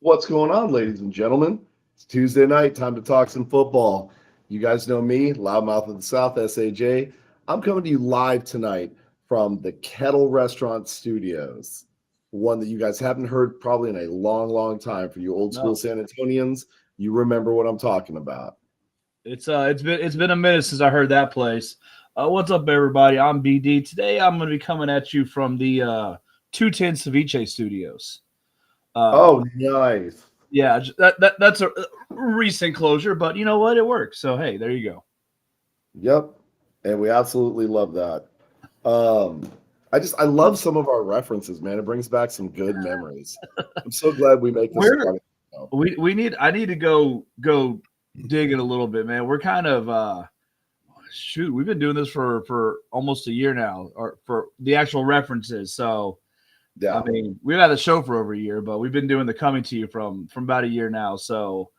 What's going on, ladies and gentlemen? It's Tuesday night, time to talk some football. You guys know me, Loudmouth of the South, SAJ. I'm coming to you live tonight from the Kettle Restaurant Studios, one that you guys haven't heard probably in a long, long time. For you old school San Antonians, you remember what I'm talking about. It's been a minute since I heard that place. What's up, everybody? I'm BD. Today I'm going to be coming at you from the 210 Ceviche Studios. Nice. Yeah, that's a recent closure, but you know what? It works. So hey, there you go. Yep, and we absolutely love that. I love some of our references, man. It brings back some good memories. I'm so glad we make this. I need to go dig it a little bit, man. We're kind of we've been doing this for almost a year now, or for the actual references. So yeah, I mean, we've had the show for over a year, but we've been doing the coming to you from about a year now. So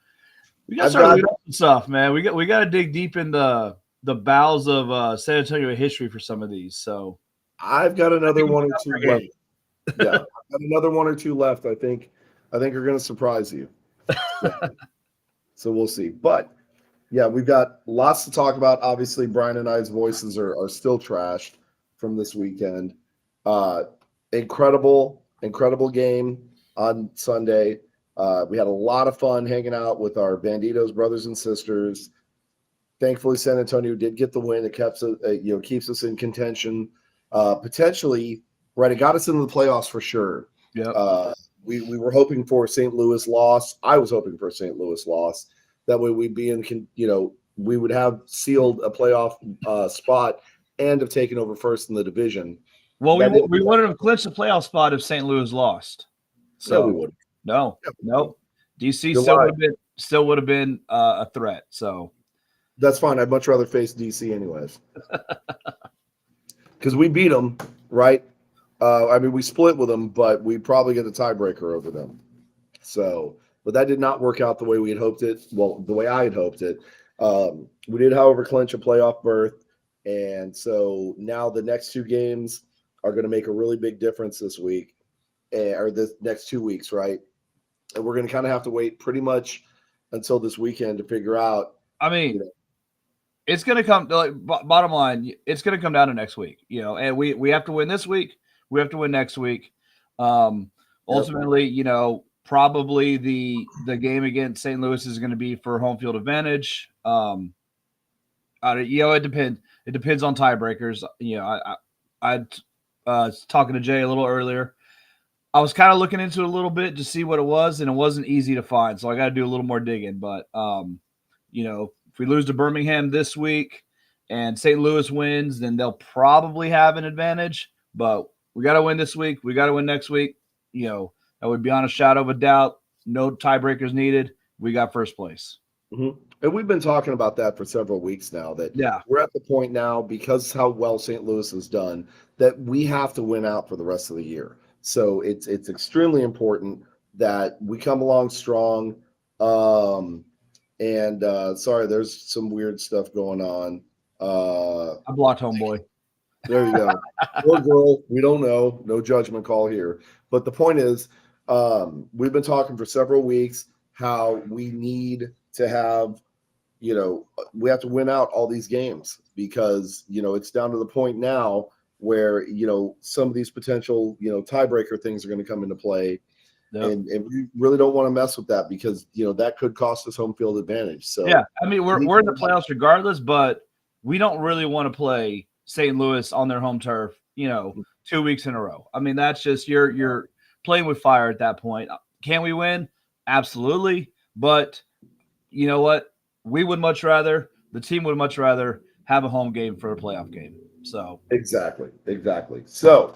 we got to start doing some stuff, man. We got to dig deep in the bowels of San Antonio history for some of these. So I've got another one or two left. Yeah, I've got another one or two left. I think are going to surprise you. So we'll see. But yeah, we've got lots to talk about. Obviously, Brian and I's voices are still trashed from this weekend. Incredible game on Sunday. We had a lot of fun hanging out with our Banditos brothers and sisters. Thankfully, San Antonio did get the win. It keeps us in contention. Potentially, right? It got us into the playoffs for sure. Yeah. We were hoping for a St. Louis loss. I was hoping for a St. Louis loss. That way we'd be we would have sealed a playoff spot and have taken over first in the division. Well, we wouldn't have clinched the playoff spot if St. Louis lost. So no, we wouldn't. No. DC still would have been a threat. So that's fine. I'd much rather face DC anyways. Because we beat them, right? We split with them, but we probably get a tiebreaker over them. So, but that did not work out the way we had hoped it. Well, the way I had hoped it. We did, however, clinch a playoff berth. And so now the next two games are going to make a really big difference this week, or this next 2 weeks, right? And we're going to kind of have to wait pretty much until this weekend to figure out. I mean, it's going to come. Bottom line, it's going to come down to next week, And we have to win this week. We have to win next week. Ultimately, probably the game against St. Louis is going to be for home field advantage. It depends. It depends on tiebreakers. I was talking to Jay a little earlier. I was kind of looking into it a little bit to see what it was, and it wasn't easy to find. So I got to do a little more digging. But if we lose to Birmingham this week and St. Louis wins, then they'll probably have an advantage. But we got to win this week. We got to win next week. That would be on a shadow of a doubt. No tiebreakers needed. We got first place. Mm-hmm. And we've been talking about that for several weeks now, that we're at the point now, because how well St. Louis has done, that we have to win out for the rest of the year. So it's extremely important that we come along strong. Sorry, there's some weird stuff going on. I blocked homeboy. There you go. Or girl, we don't know. No judgment call here. But the point is, we've been talking for several weeks how we need to have, we have to win out all these games, because, it's down to the point now where, some of these potential, tiebreaker things are going to come into play. Yep. And we really don't want to mess with that, because, that could cost us home field advantage. So yeah, we're in the playoffs regardless, but we don't really want to play St. Louis on their home turf, 2 weeks in a row. That's just you're playing with fire at that point. Can we win? Absolutely. But you know what? The team would much rather have a home game for a playoff game. So exactly. So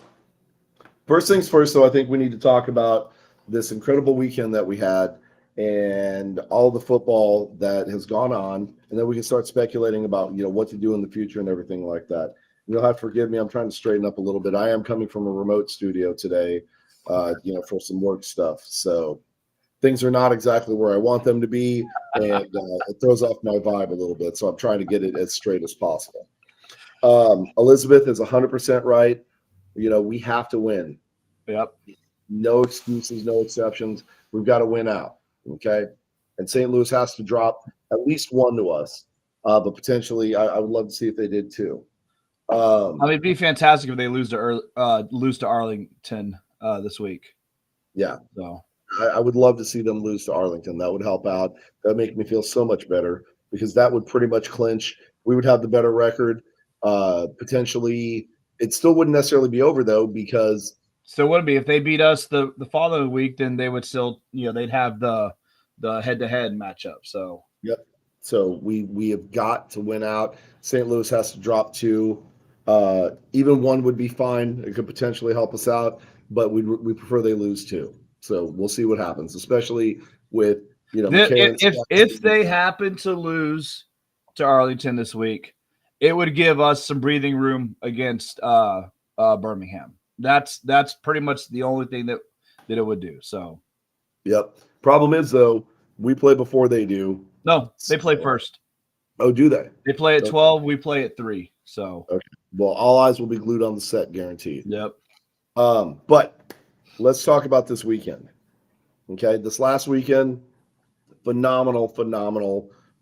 first things first, though, I think we need to talk about this incredible weekend that we had and all the football that has gone on, and then we can start speculating about, what to do in the future and everything like that. You'll have to forgive me. I'm trying to straighten up a little bit. I am coming from a remote studio today, for some work stuff. So things are not exactly where I want them to be, and it throws off my vibe a little bit. So I'm trying to get it as straight as possible. Elizabeth is 100% right. We have to win. Yep. No excuses, no exceptions. We've got to win out. Okay. And St. Louis has to drop at least one to us. But potentially, I would love to see if they did too. I mean, it'd be fantastic if they lose to Arlington this week. Yeah. So I would love to see them lose to Arlington. That would help out. That would make me feel so much better because that would pretty much clinch. We would have the better record. Potentially, it still wouldn't necessarily be over though because it wouldn't be if they beat us the following week. Then they would still, they'd have the head-to-head matchup. So yep. So we have got to win out. St. Louis has to drop two. Even one would be fine. It could potentially help us out, but we prefer they lose two. So we'll see what happens, especially with if they happen to lose to Arlington this week, it would give us some breathing room against Birmingham. That's pretty much the only thing that it would do. So, yep. Problem is though, we play before they do. No, they play first. Oh, do they? They play at 12. We play at 3. So, okay. Well, all eyes will be glued on the set, guaranteed. Yep. But let's talk about this weekend. Okay, this last weekend, phenomenal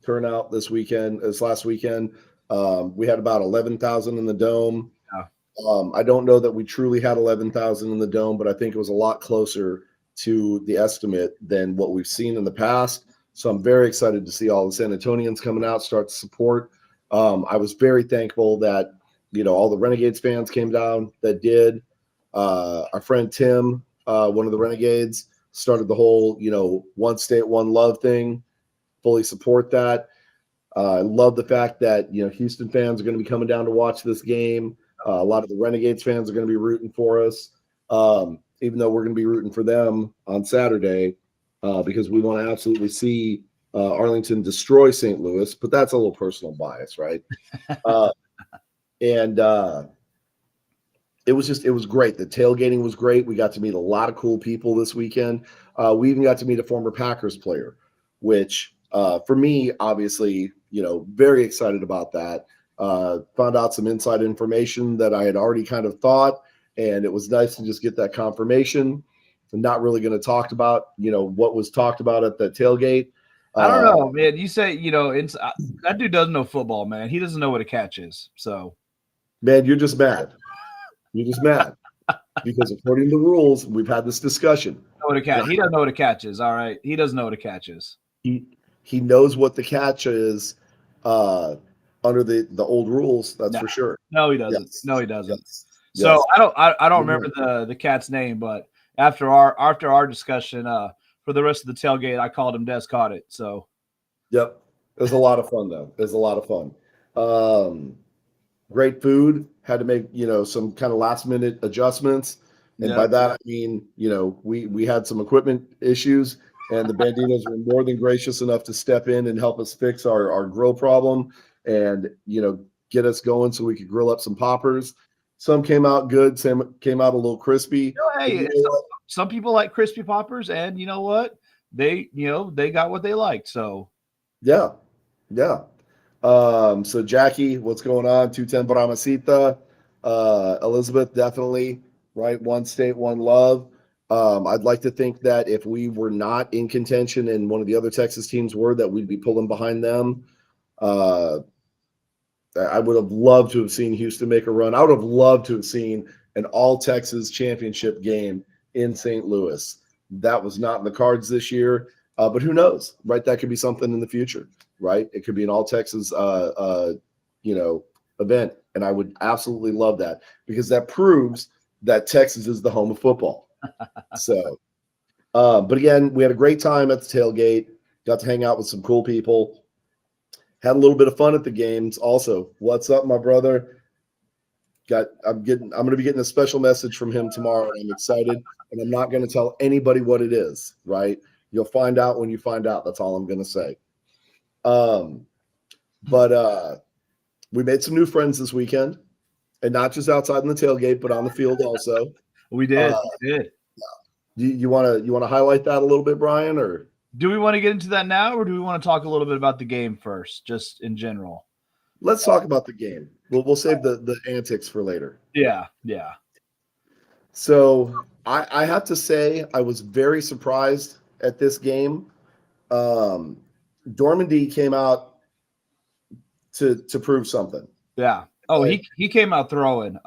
turnout this weekend. This last weekend, we had about 11,000 in the dome. Yeah. I don't know that we truly had 11,000 in the dome, but I think it was a lot closer to the estimate than what we've seen in the past. So I'm very excited to see all the San Antonians coming out, start to support. I was very thankful that, all the Renegades fans came down that did. Our friend Tim, one of the Renegades, started the whole, one state, one love thing. Fully support that. I love the fact that, Houston fans are going to be coming down to watch this game. A lot of the Renegades fans are going to be rooting for us, even though we're going to be rooting for them on Saturday because we want to absolutely see Arlington destroy St. Louis. But that's a little personal bias, right? And it was great. The tailgating was great. We got to meet a lot of cool people this weekend. We even got to meet a former Packers player, which for me, obviously, very excited about that. Found out some inside information that I had already kind of thought, and it was nice to just get that confirmation. I'm not really going to talk about, what was talked about at the tailgate. I don't know, man. You say, that dude doesn't know football, man. He doesn't know what a catch is. So, man, you're just mad. You're just mad because according to the rules, we've had this discussion. He doesn't know what a catch is. All right, he doesn't know what a catch is. He knows what the catch is under the old rules. That's for sure. No, he doesn't. Yes. No, he doesn't. Yes. So yes. I don't remember the cat's name, but after our discussion, for the rest of the tailgate, I called him Des Caught It. So, yep, it was a lot of fun though. It was a lot of fun. Great food. Had to make some kind of last minute adjustments, and by that I mean we had some equipment issues, and the Bandinos were more than gracious enough to step in and help us fix our grill problem, and get us going so we could grill up some poppers. Some came out good, some came out a little crispy. Hey, some people like crispy poppers, and you know what? They got what they liked. So yeah. So Jackie, what's going on? 210 Bramacita. Elizabeth, definitely, right? One state, one love. I'd like to think that if we were not in contention and one of the other Texas teams were, that we'd be pulling behind them. I would have loved to have seen Houston make a run. I would have loved to have seen an all-Texas championship game in St. Louis. That was not in the cards this year, but who knows, right? That could be something in the future, right? It could be an all-Texas, event, and I would absolutely love that because that proves that Texas is the home of football. So, but again, we had a great time at the tailgate. Got to hang out with some cool people. Had a little bit of fun at the games. Also, what's up, my brother? I'm going to be getting a special message from him tomorrow. I'm excited, and I'm not going to tell anybody what it is. Right? You'll find out when you find out. That's all I'm going to say. But we made some new friends this weekend, and not just outside in the tailgate, but on the field also. We did. You want to highlight that a little bit, Brian, or do we want to get into that now, or do we want to talk a little bit about the game first, just in general? Let's talk about the game. We'll save the antics for later. Yeah. So I have to say I was very surprised at this game. Dormandy came out to prove something. Yeah. Oh, Right. he came out throwing.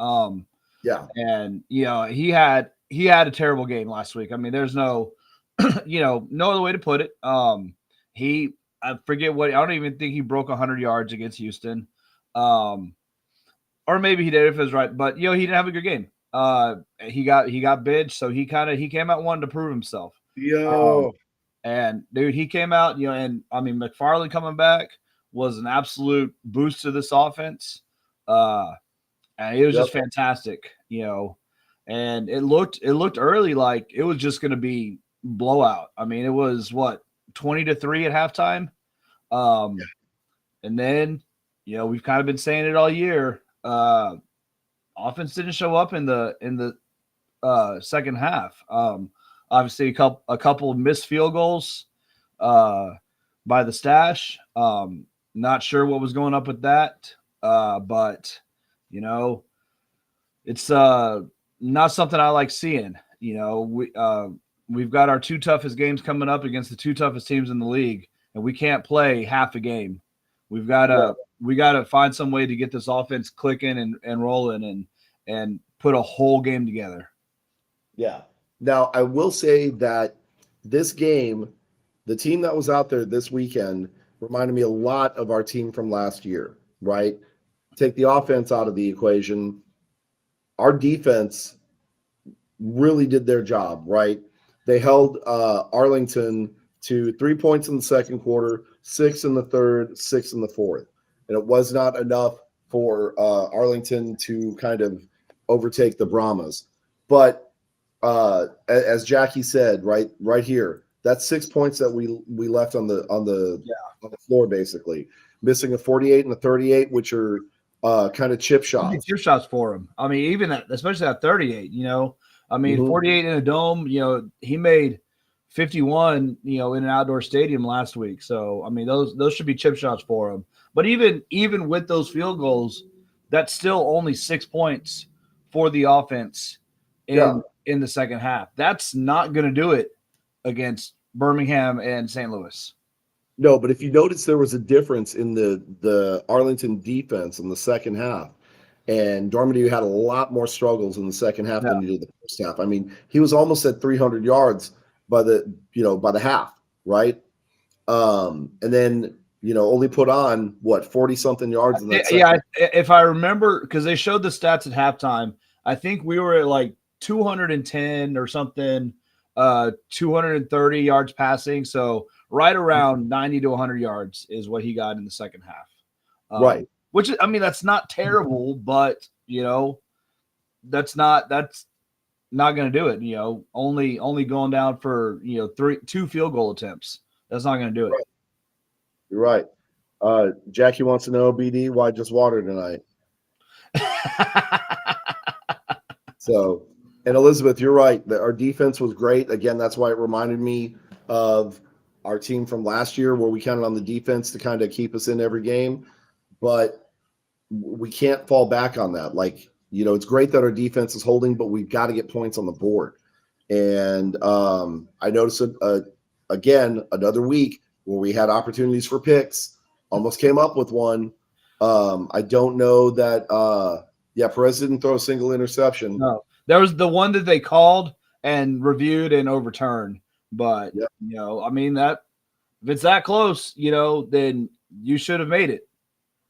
Yeah. And he had a terrible game last week. I mean, there's no no other way to put it. He I forget what I don't even think he broke 100 yards against Houston. Or maybe he did if it was right, but he didn't have a good game. He got benched, so he came out wanting to prove himself. Yo. And dude, he came out, and I mean McFarland coming back was an absolute boost to this offense. And it was just fantastic, and it looked early like it was just going to be blowout. I mean, it was what 20-3 at halftime. And then, we've kind of been saying it all year. Offense didn't show up in the second half. Obviously, a couple of missed field goals by the stash. Not sure what was going up with that, but it's not something I like seeing. We've got our two toughest games coming up against the two toughest teams in the league, and we can't play half a game. We got to find some way to get this offense clicking and rolling and put a whole game together. Yeah. Now, I will say that this game, the team that was out there this weekend reminded me a lot of our team from last year, right? Take the offense out of the equation. Our defense really did their job, right? They held Arlington to 3 points in the second quarter, 6 in the third, 6 in the fourth. And it was not enough for Arlington to kind of overtake the Brahmas. But as Jackie said, right here, that's 6 points that we left on the floor, basically. Missing a 48 and a 38, which are kind of chip shots. Chip shots for him. I mean, even that, especially that 38, I mean, 48 in a dome, he made 51, in an outdoor stadium last week. So, I mean, those should be chip shots for him. But even with those field goals, that's still only 6 points for the offense in the second half. That's not going to do it against Birmingham and St. Louis. No, but if you notice, there was a difference in the Arlington defense in the second half. And Dormandy had a lot more struggles in the second half than he did the first half. I mean, he was almost at 300 yards by the half, right? And then, only put on 40 something yards in that. Yeah, if I remember, because they showed the stats at halftime, I think we were at like 210 or something, 230 yards passing. So right around 90 to 100 yards is what he got in the second half. Right. Which, I mean, that's not terrible, but that's not going to do it. Only going down for 2 field goal attempts. That's not going to do it. Right. You're right. Jackie wants to know, BD, why just water tonight? So, and Elizabeth, you're right. Our defense was great. Again, that's why it reminded me of our team from last year, where we counted on the defense to kind of keep us in every game. But we can't fall back on that. It's great that our defense is holding, but we've got to get points on the board. And I noticed again another week where we had opportunities for picks, almost came up with one. I don't know that. Perez didn't throw a single interception. No, there was the one that they called and reviewed and overturned. But I mean, that if it's that close, then you should have made it.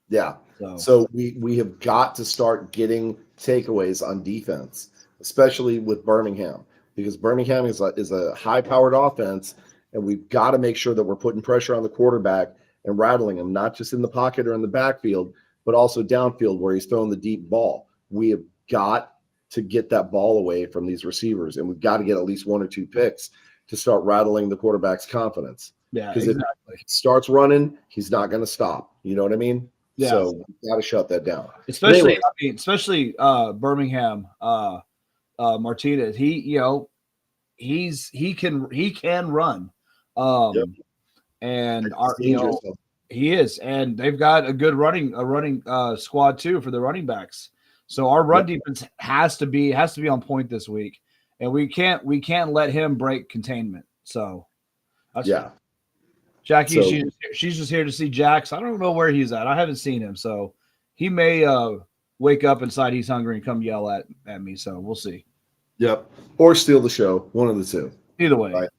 Yeah. So we have got to start getting takeaways on defense, especially with Birmingham, because Birmingham is a high-powered offense, and we've got to make sure that we're putting pressure on the quarterback and rattling him, not just in the pocket or in the backfield, but also downfield where he's throwing the deep ball. We have got to get that ball away from these receivers, and we've got to get at least 1 or 2 picks to start rattling the quarterback's confidence. Yeah, because if he starts running, he's not going to stop. You know what I mean? Yeah. So we've got to shut that down. Especially Birmingham, Martinez. He can run, and he is, and they've got a good running squad too for the running backs. So our run defense has to be on point this week, and we can't let him break containment. So that's Yeah. Jackie. So She's just here to see Jax. I don't know where he's at. I haven't seen him, so he may wake up inside he's hungry and come yell at me. So we'll see. yep. Or steal the show. One of the two. Either way. Right.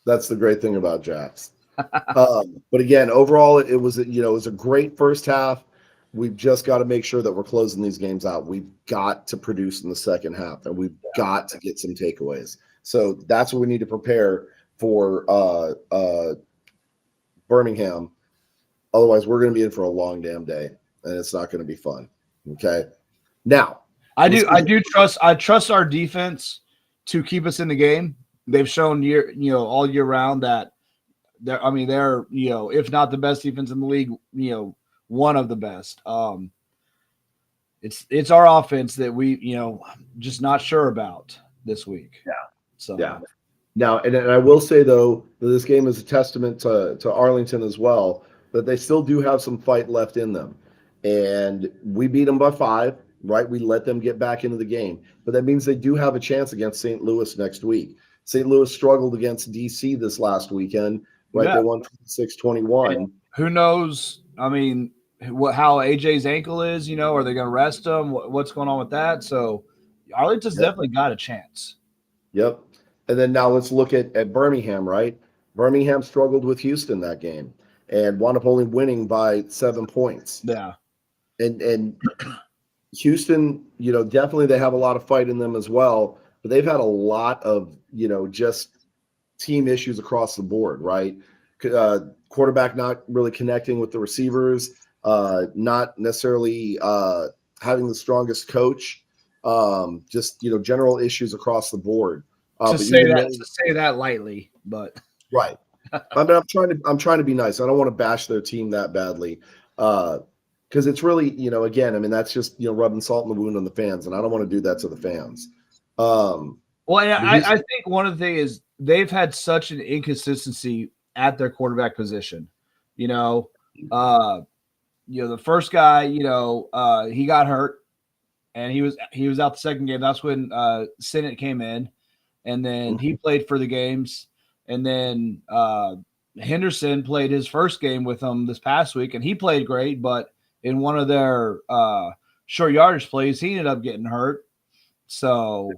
That's the great thing about Jax. But again, overall, it was it was a great first half. We've just got to make sure that we're closing these games out. We've got to produce in the second half, and we've got to get some takeaways. So that's what we need to prepare for Birmingham. Otherwise, we're going to be in for a long damn day, and it's not going to be fun. Okay. Now, I trust our defense to keep us in the game. They've shown all year round that they're if not the best defense in the league, one of the best. It's our offense that we just not sure about this week. Yeah. So yeah. Now, and I will say though that this game is a testament to Arlington as well, that they still do have some fight left in them, and we beat them by 5. Right, we let them get back into the game, but that means they do have a chance against St. Louis next week. St. Louis struggled against DC this last weekend. Right, Yeah. They won 26-21. Who knows? I mean, how AJ's ankle is? Are they going to rest him? What's going on with that? So Arlington's definitely got a chance. Yep. And then now let's look at Birmingham. Right, Birmingham struggled with Houston that game and wound up only winning by 7 points. Yeah. And Houston, definitely they have a lot of fight in them as well, but they've had a lot of, just team issues across the board, right? Quarterback not really connecting with the receivers, not necessarily having the strongest coach, just, general issues across the board. To say that lightly, but right. I mean, I'm trying to be nice. I don't want to bash their team that badly. Because it's really, again, I mean, that's just, rubbing salt in the wound on the fans, and I don't want to do that to the fans. Well, I think one of the things is they've had such an inconsistency at their quarterback position. The first guy, he got hurt, and he was out the second game. That's when Sinnott came in, and then he played for the games, and then Henderson played his first game with them this past week, and he played great, but in one of their short yardage plays, he ended up getting hurt. So,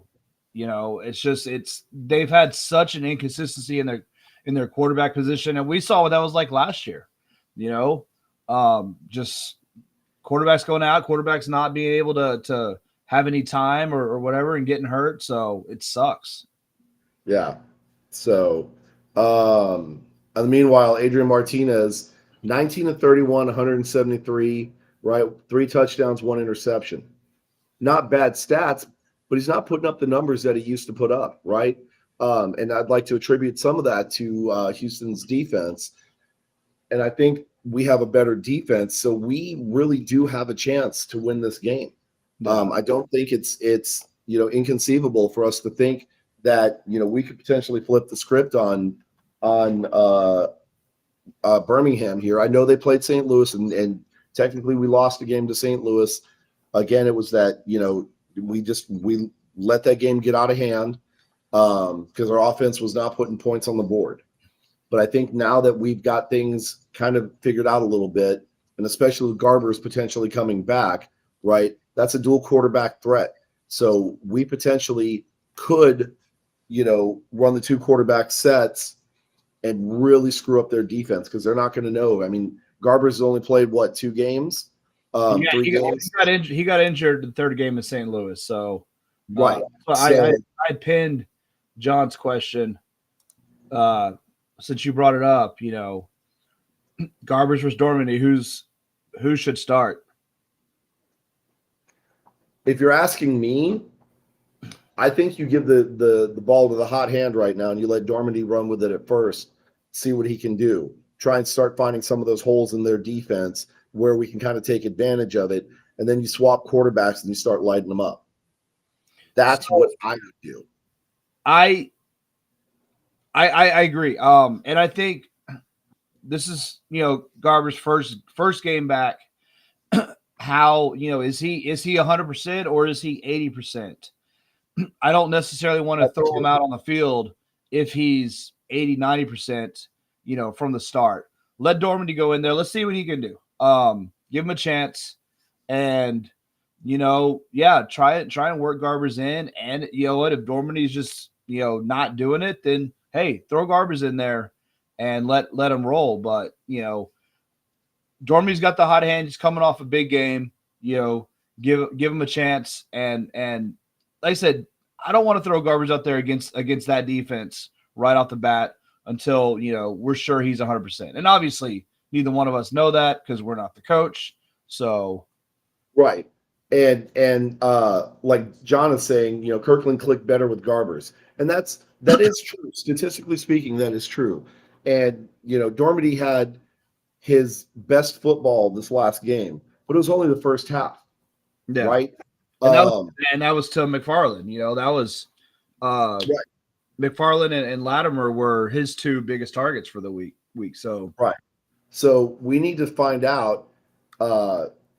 they've had such an inconsistency in their quarterback position, and we saw what that was like last year. Just quarterbacks going out, quarterbacks not being able to have any time or whatever, and getting hurt. So it sucks. Yeah. So, and meanwhile, Adrian Martinez, 19 of 31, 173, right? 3 touchdowns, 1 interception. Not bad stats, but he's not putting up the numbers that he used to put up, right? And I'd like to attribute some of that to Houston's defense. And I think we have a better defense, so we really do have a chance to win this game. I don't think it's inconceivable for us to think that we could potentially flip the script on Birmingham here. I know they played St. Louis, and technically we lost the game to St. Louis. Again, it was that we let that game get out of hand because our offense was not putting points on the board. But I think now that we've got things kind of figured out a little bit, and especially with Garber's potentially coming back, right? That's a dual quarterback threat. So we potentially could, run the 2 quarterback sets and really screw up their defense because they're not going to know. I mean, Garber's only played 2 games? 3 games. He got injured the third game in St. Louis. So right. I pinned John's question since you brought it up. Garbers versus Dormady, who should start? If you're asking me, I think you give the ball to the hot hand right now and you let Dormady run with it at first, see what he can do. Try and start finding some of those holes in their defense where we can kind of take advantage of it. And then you swap quarterbacks and you start lighting them up. That's what I would do. I agree. And I think this is, Garber's first game back. How, is he 100% or is he 80%? I don't necessarily want to That's throw him good. out on the field if he's 80, 90%, from the start. Let Dormady go in there. Let's see what he can do. Give him a chance. And, try and work Garbers in. And, you know what, if Dormady's just, not doing it, then, hey, throw Garbers in there and let him roll. But, Dormady's got the hot hand. He's coming off a big game. Give him a chance. And like I said, I don't want to throw Garbage out there against that defense right off the bat until we're sure he's 100%. And obviously, neither one of us know that because we're not the coach. So, Right. And like John is saying, Kirkland clicked better with Garbers. And that is true. Statistically speaking, that is true. And Dormady had his best football this last game, but it was only the first half, yeah. right? And that was to McFarland. That was Right. McFarland and Latimer were his two biggest targets for the week. So Right. So we need to find out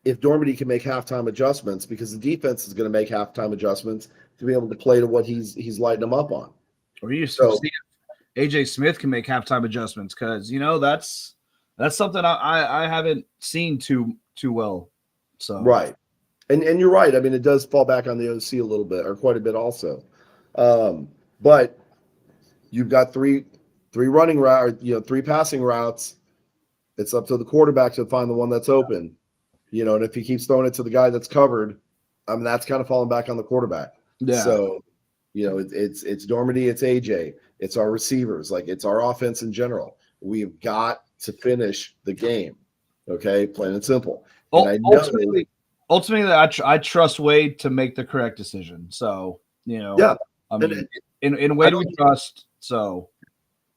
if Dormady can make halftime adjustments, because the defense is going to make halftime adjustments to be able to play to what he's lighting them up on. Or you see if AJ Smith can make halftime adjustments, because that's something I haven't seen too well. So right. And you're right. I mean, it does fall back on the OC a little bit, or quite a bit also. But you've got three running routes, three passing routes. It's up to the quarterback to find the one that's open. And if he keeps throwing it to the guy that's covered, that's kind of falling back on the quarterback. Yeah. So, it's Dormady, it's AJ, it's our receivers, like it's our offense in general. We've got to finish the game. Okay, plain and simple. And I know ultimately, I trust Wade to make the correct decision. So, yeah. I mean, in Wade we trust. So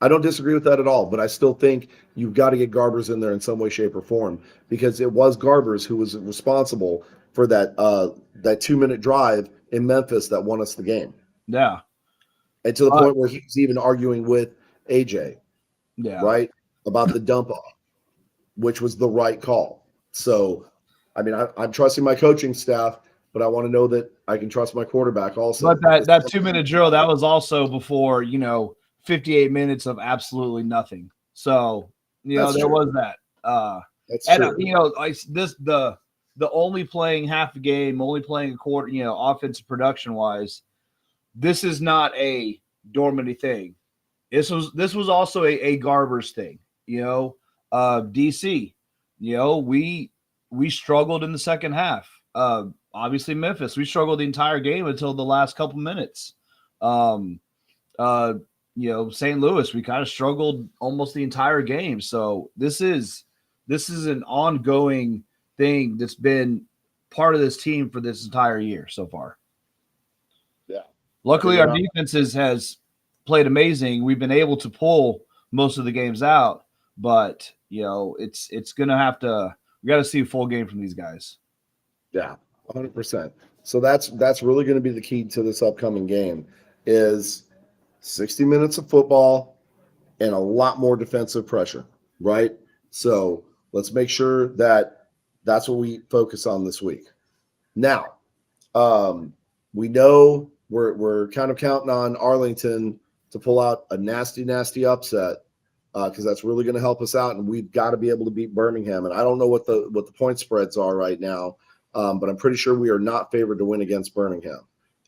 I don't disagree with that at all, but I still think you've got to get Garbers in there in some way, shape, or form, because it was Garbers who was responsible for that 2-minute drive in Memphis that won us the game. Yeah. And to the point where he was even arguing with AJ. Yeah. Right? About the dump off, which was the right call. So, I mean, I'm trusting my coaching staff, but I want to know that I can trust my quarterback also. But that 2-minute drill, that was also before, 58 minutes of absolutely nothing. So, there was that. That's and true. The only playing half a game, only playing a quarter, offensive production wise, this is not a Dormady thing. This was also a Garbers thing. DC, we struggled in the second half. Obviously Memphis, we struggled the entire game until the last couple minutes. St. Louis, we kind of struggled almost the entire game. So this is an ongoing thing that's been part of this team for this entire year so far. Yeah. Luckily, our defense has played amazing. We've been able to pull most of the games out, but it's gonna have to. We got to see a full game from these guys. Yeah, 100%. So that's really going to be the key to this upcoming game is 60 minutes of football and a lot more defensive pressure, right? So let's make sure that that's what we focus on this week. Now, we know we're kind of counting on Arlington to pull out a nasty, nasty upset because that's really going to help us out, and we've got to be able to beat Birmingham. And I don't know what the point spreads are right now, but I'm pretty sure we are not favored to win against Birmingham,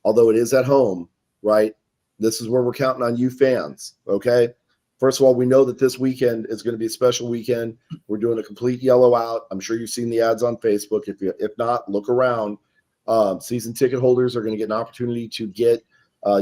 although it is at home, right? This is where we're counting on you fans, okay? First of all, we know that this weekend is going to be a special weekend. We're doing a complete yellow out. I'm sure you've seen the ads on Facebook. If not, look around. Season ticket holders are going to get an opportunity to get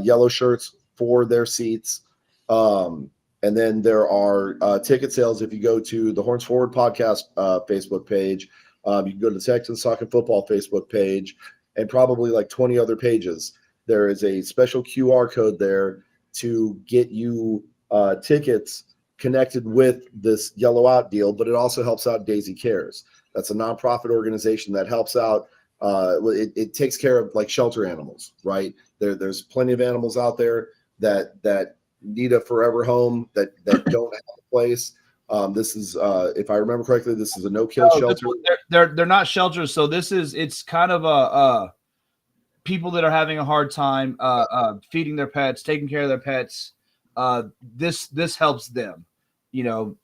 yellow shirts for their seats. And then there are ticket sales if you go to the Horns Forward Podcast Facebook page. You can go to the Texans Talking Football Facebook page and probably like 20 other pages. There is a special QR code there to get you tickets connected with this yellow out deal, but it also helps out Daisy Cares. That's a nonprofit organization that helps out. It takes care of like shelter animals, right? There's plenty of animals out there that need a forever home that don't have a place. This is, if I remember correctly, this is a no-kill shelter. They're not shelters, so it's kind of a people that are having a hard time feeding their pets, taking care of their pets, this helps them.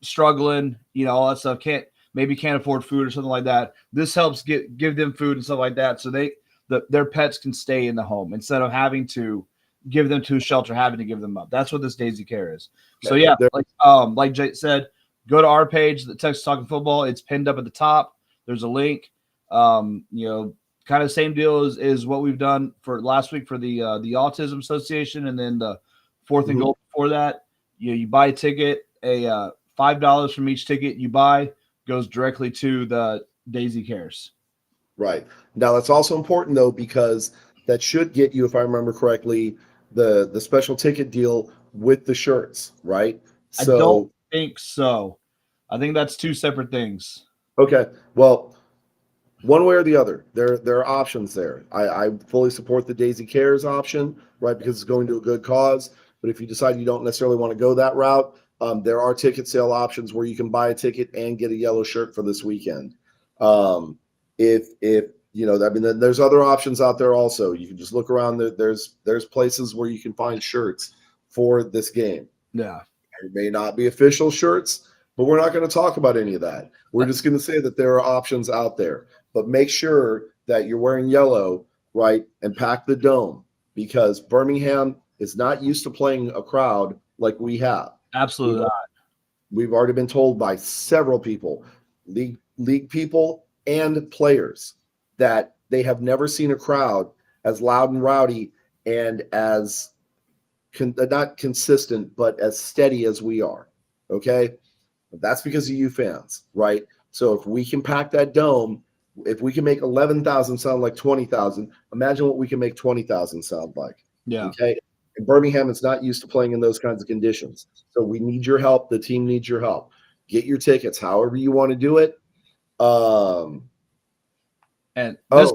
Struggling, all that stuff. Can't afford food or something like that. This helps give them food and stuff like that, so their pets can stay in the home instead of having to give them to a shelter, having to give them up. That's what this Daisy Care is. So yeah, like Jay said, go to our page, the Texas Talking Football. It's pinned up at the top. There's a link. Kind of same deal as what we've done for last week for the Autism Association, and then the fourth and goal before that. You buy a ticket, $5 from each ticket you buy goes directly to the Daisy Cares. Right. Now that's also important though, because that should get you, if I remember correctly, the special ticket deal with the shirts, right? So I don't think so. I think that's two separate things. Okay. Well, one way or the other, there are options there. I fully support the Daisy Cares option, right? Because it's going to a good cause. But if you decide you don't necessarily want to go that route, there are ticket sale options where you can buy a ticket and get a yellow shirt for this weekend. If there's other options out there also. You can just look around. There's places where you can find shirts for this game. Yeah. It may not be official shirts, but we're not going to talk about any of that. We're just going to say that there are options out there. But make sure that you're wearing yellow, right, and pack the dome, because Birmingham is not used to playing a crowd like we have. Absolutely not. We've already been told by several people, league people and players, that they have never seen a crowd as loud and rowdy and as not consistent, but as steady as we are. Okay? That's because of you fans, right? So if we can pack that dome, if we can make 11,000 sound like 20,000, imagine what we can make 20,000 sound like. Yeah. Okay. And Birmingham is not used to playing in those kinds of conditions. So we need your help. The team needs your help. Get your tickets, however you want to do it. And this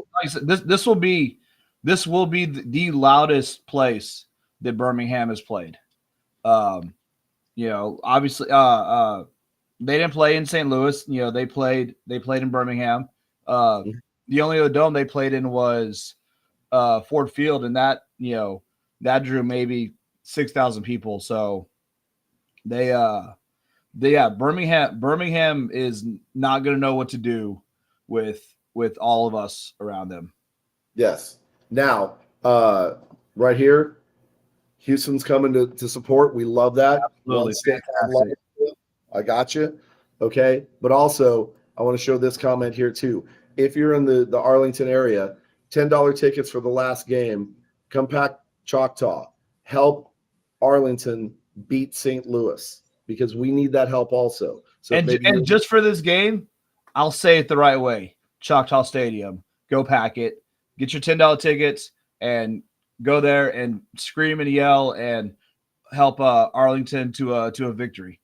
will be the loudest place that Birmingham has played. Obviously, they didn't play in St. Louis. They played in Birmingham. The only other dome they played in was Ford Field, and that drew maybe 6,000 people. So Birmingham is not going to know what to do with all of us around them. Yes. Now, right here, Houston's coming to support. We love that. Absolutely. Fantastic. I got you. Okay. But also, I want to show this comment here too. If you're in the Arlington area, $10 tickets for the last game. Come pack Choctaw. Help Arlington beat St. Louis, because we need that help also. So and just for this game, I'll say it the right way. Choctaw Stadium. Go pack it. Get your $10 tickets and go there and scream and yell and help Arlington to a victory.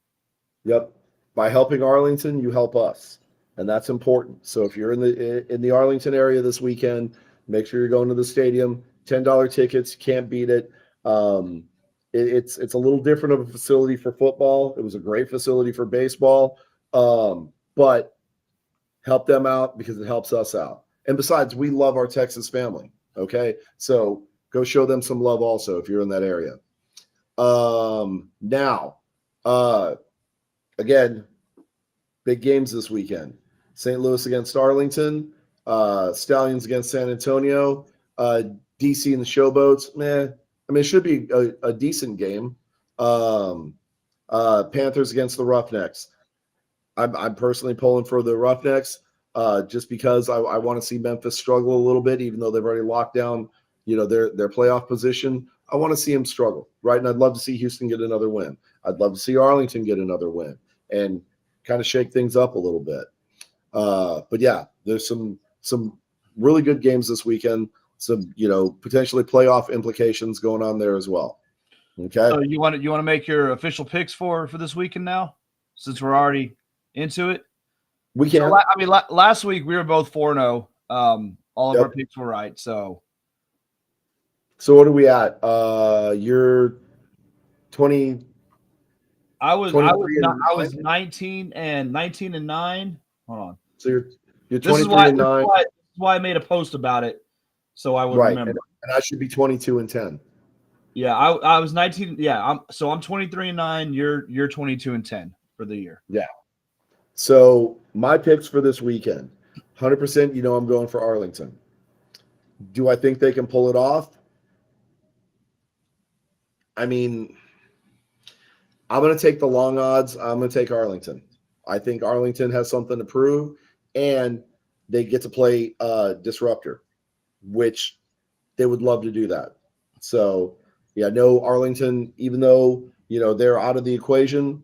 Yep. By helping Arlington, you help us, and that's important. So if you're in the Arlington area this weekend, make sure you're going to the stadium. $10 tickets, can't beat it. It's a little different of a facility for football. It was a great facility for baseball, but help them out because it helps us out. And besides, we love our Texas family. Okay, so go show them some love also if you're in that area. Now, again, big games this weekend. St. Louis against Arlington, Stallions against San Antonio, DC and the Showboats. It should be a decent game. Panthers against the Roughnecks. I'm personally pulling for the Roughnecks just because I want to see Memphis struggle a little bit, even though they've already locked down, their playoff position. I want to see them struggle, right? And I'd love to see Houston get another win. I'd love to see Arlington get another win and kind of shake things up a little bit. But yeah, there's some really good games this weekend. Some, potentially playoff implications going on there as well. Okay. So you want to make your official picks for this weekend now, since we're already into it? We can. So, last week we were both 4-0. All of our picks were right. So what are we at? You're 20. I was 19 and 9. Hold on. So you're 23 and 9. This is why I made a post about it. so I would Right. remember. And I should be 22-10. Yeah, I was 19. Yeah, I'm 23-9. You're 22-10 for the year. Yeah. So my picks for this weekend, 100%, I'm going for Arlington. Do I think they can pull it off? I mean, I'm going to take the long odds. I'm going to take Arlington. I think Arlington has something to prove, and they get to play Disruptor, which they would love to do that. So, yeah, no, Arlington, even though, they're out of the equation,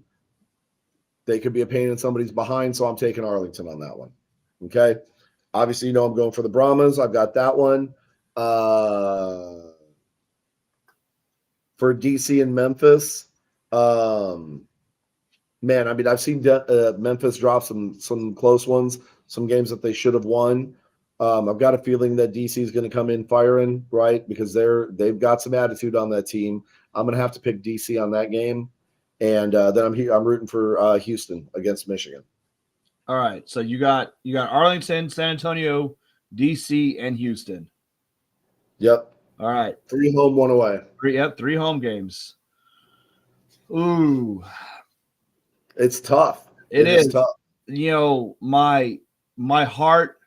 they could be a pain in somebody's behind. So I'm taking Arlington on that one. Okay. Obviously, I'm going for the Brahmas. I've got that one. For DC and Memphis, man, I mean, I've seen Memphis drop some close ones, some games that they should have won. I've got a feeling that DC is going to come in firing, right? Because they've got some attitude on that team. I'm going to have to pick DC on that game, and then I'm rooting for Houston against Michigan. All right, so you got Arlington, San Antonio, DC, and Houston. Yep. All right, 3 home, 1 away. 3 home games. Ooh, it's tough. It is tough. My heart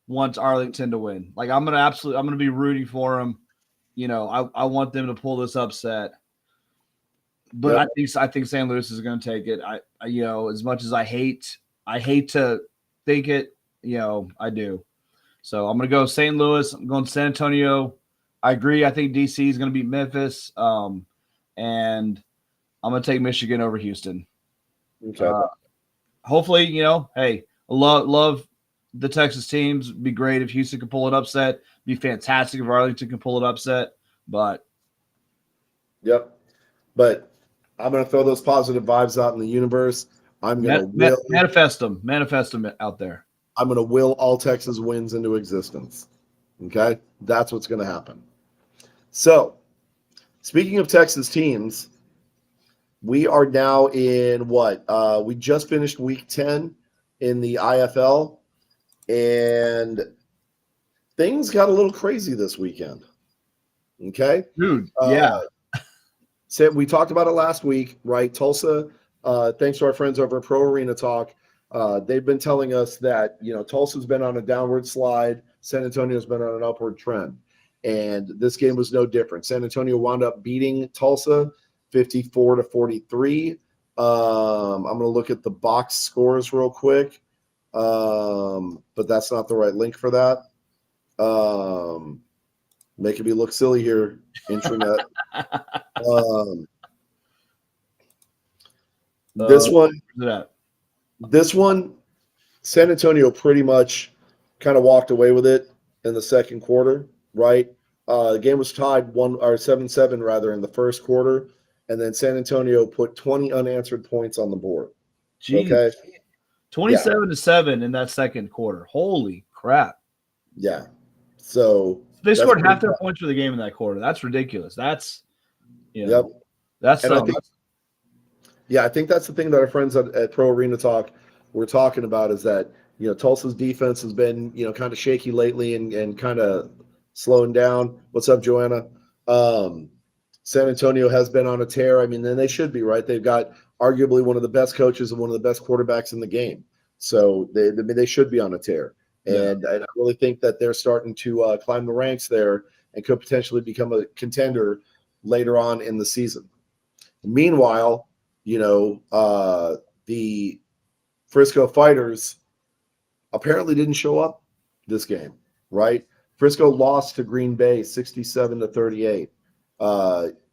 wants Arlington to win. Like I'm gonna be rooting for them. I want them to pull this upset. But yep. I think St. Louis is going to take it. I as much as I hate to think it, I do. So I'm going to go St. Louis. I'm going San Antonio. I agree. I think DC is going to beat Memphis. And I'm going to take Michigan over Houston. Okay. Hopefully, hey, love the Texas teams. It'd be great if Houston could pull it upset. It'd be fantastic if Arlington can pull it upset. But yep. But I'm going to throw those positive vibes out in the universe. I'm going to manifest them out there. I'm going to will all Texas wins into existence. Okay? That's what's going to happen. So, speaking of Texas teams, we are now in what? We just finished week 10 in the IFL, and things got a little crazy this weekend. Okay? Dude, yeah. We talked about it last week, right? Tulsa, thanks to our friends over at Pro Arena Talk, they've been telling us that, Tulsa's been on a downward slide. San Antonio's been on an upward trend. And this game was no different. San Antonio wound up beating Tulsa 54-43. I'm going to look at the box scores real quick. But that's not the right link for that. Making me look silly here, internet. This one, San Antonio pretty much kind of walked away with it in the second quarter, right? The game was tied 7-7 rather in the first quarter, and then San Antonio put 20 unanswered points on the board. Jeez. Okay, 27-7 in that second quarter. Holy crap! Yeah, so they scored half their points for the game in that quarter. That's ridiculous. That's yep. That's I think that's the thing that our friends at Pro Arena Talk were talking about is that, Tulsa's defense has been, kind of shaky lately and kind of slowing down. What's up, Joanna? San Antonio has been on a tear. I mean, then they should be, right? They've got arguably one of the best coaches and one of the best quarterbacks in the game. So they should be on a tear. And I really think that they're starting to climb the ranks there and could potentially become a contender later on in the season. Meanwhile, the Frisco Fighters apparently didn't show up this game, right? Frisco lost to Green Bay 67-38.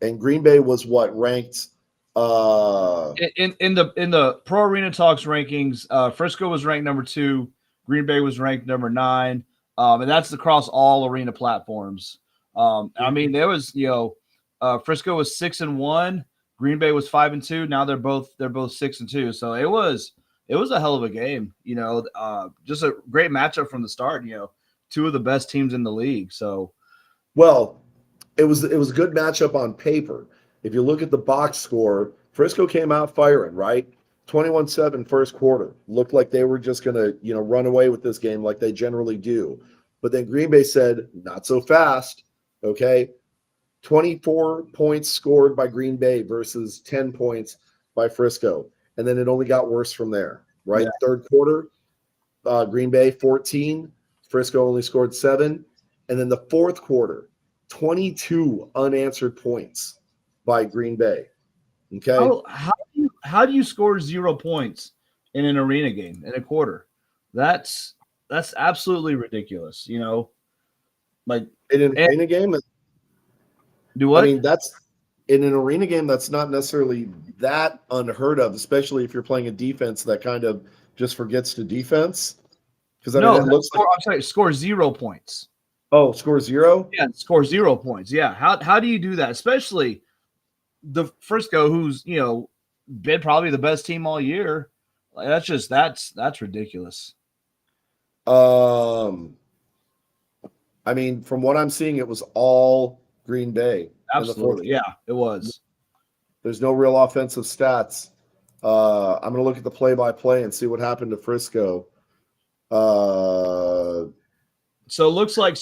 And Green Bay was ranked in the Pro Arena Talks rankings, Frisco was ranked number 2, Green Bay was ranked number 9. And that's across all arena platforms. I mean, there was, Frisco was 6-1, Green Bay was 5-2. Now they're both 6-2. So it was a hell of a game. Just a great matchup from the start. Two of the best teams in the league. So, well, it was a good matchup on paper. If you look at the box score, Frisco came out firing, right? 21-7 first quarter. Looked like they were just going to, run away with this game like they generally do. But then Green Bay said, not so fast. Okay. 24 points scored by Green Bay versus 10 points by Frisco. And then it only got worse from there, right? Yeah. Third quarter, Green Bay 14, Frisco only scored 7. And then the fourth quarter, 22 unanswered points by Green Bay. Okay. How do you score 0 points in an arena game in a quarter? That's absolutely ridiculous. Like In an arena game, do what? I mean, that's in an arena game, that's not necessarily that unheard of, especially if you're playing a defense that kind of just forgets to defense. Because I mean, it looks like I'm sorry, score 0 points. score 0. Yeah, score 0 points. Yeah, how do you do that? Especially the Frisco, who's been probably the best team all year. Like, that's ridiculous. I mean, from what I'm seeing, it was all Green Bay. Absolutely, yeah, it was. There's no real offensive stats. I'm going to look at the play-by-play and see what happened to Frisco. So it looks like it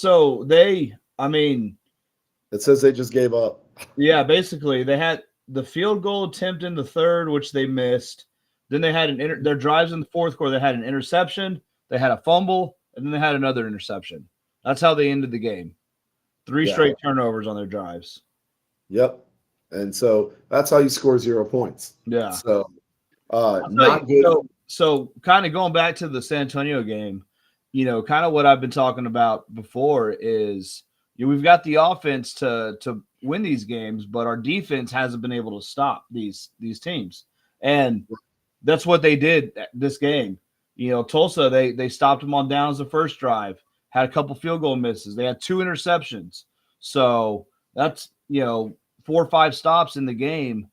says they just gave up. Yeah, basically they had the field goal attempt in the third, which they missed. Then they had their drives in the fourth quarter. They had an interception, they had a fumble, and then they had another interception. That's how they ended the game. 3 straight turnovers on their drives. Yep. And so that's how you score 0 points. Yeah. So not good. So kind of going back to the San Antonio game, kind of what I've been talking about before is we've got the offense to win these games, but our defense hasn't been able to stop these teams. And that's what they did this game. Tulsa, they stopped them on downs the first drive, had a couple field goal misses. They had 2 interceptions. So that's, 4 or 5 stops in the game.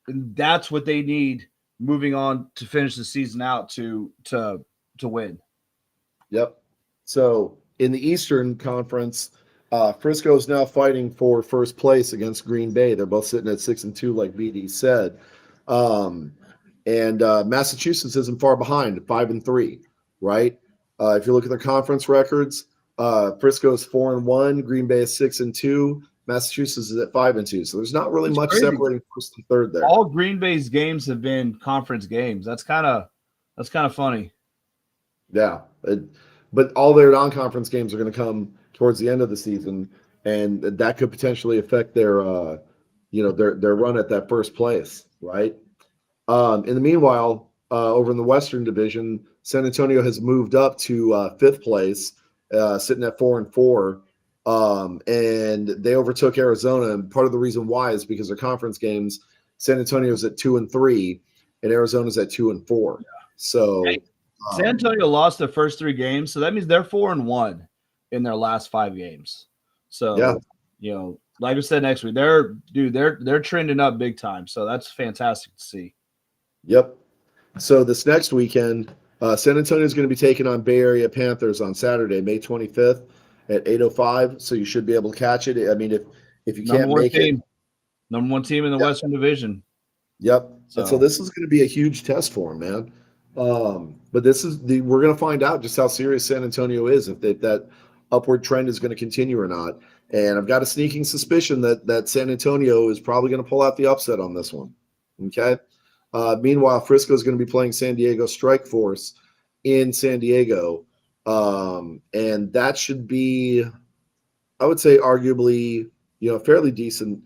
And that's what they need moving on to finish the season out to win. Yep. So in the Eastern Conference, Frisco is now fighting for first place against Green Bay. They're both sitting at 6-2, like BD said. And Massachusetts isn't far behind, 5-3, right? If you look at their conference records, Frisco is 4-1, Green Bay is 6-2, Massachusetts is at 5-2. So there's not really much separating first and third there. All Green Bay's games have been conference games. That's kind of funny. Yeah, but all their non-conference games are going to come towards the end of the season, and that could potentially affect their their run at that first place, right? In the meanwhile, over in the Western Division, San Antonio has moved up to 5th place, sitting at 4-4, and they overtook Arizona. And part of the reason why is because their conference games, San Antonio's at 2-3, and Arizona's at 2-4. So San Antonio lost their first 3 games, so that means they're 4-1 in their last 5 games. So like I said, next week they're trending up big time. So that's fantastic to see. Yep. So this next weekend, San Antonio is going to be taking on Bay Area Panthers on Saturday, May 25th at 8:05. So you should be able to catch it. I mean, if you can't make it, number 1 team in the Western Division. Yep. So this is going to be a huge test for them, man. But we're going to find out just how serious San Antonio is, if that upward trend is going to continue or not. And I've got a sneaking suspicion that San Antonio is probably going to pull out the upset on this one. Okay. Meanwhile, Frisco is going to be playing San Diego Strike Force in San Diego. And that should be, I would say, arguably, a fairly decent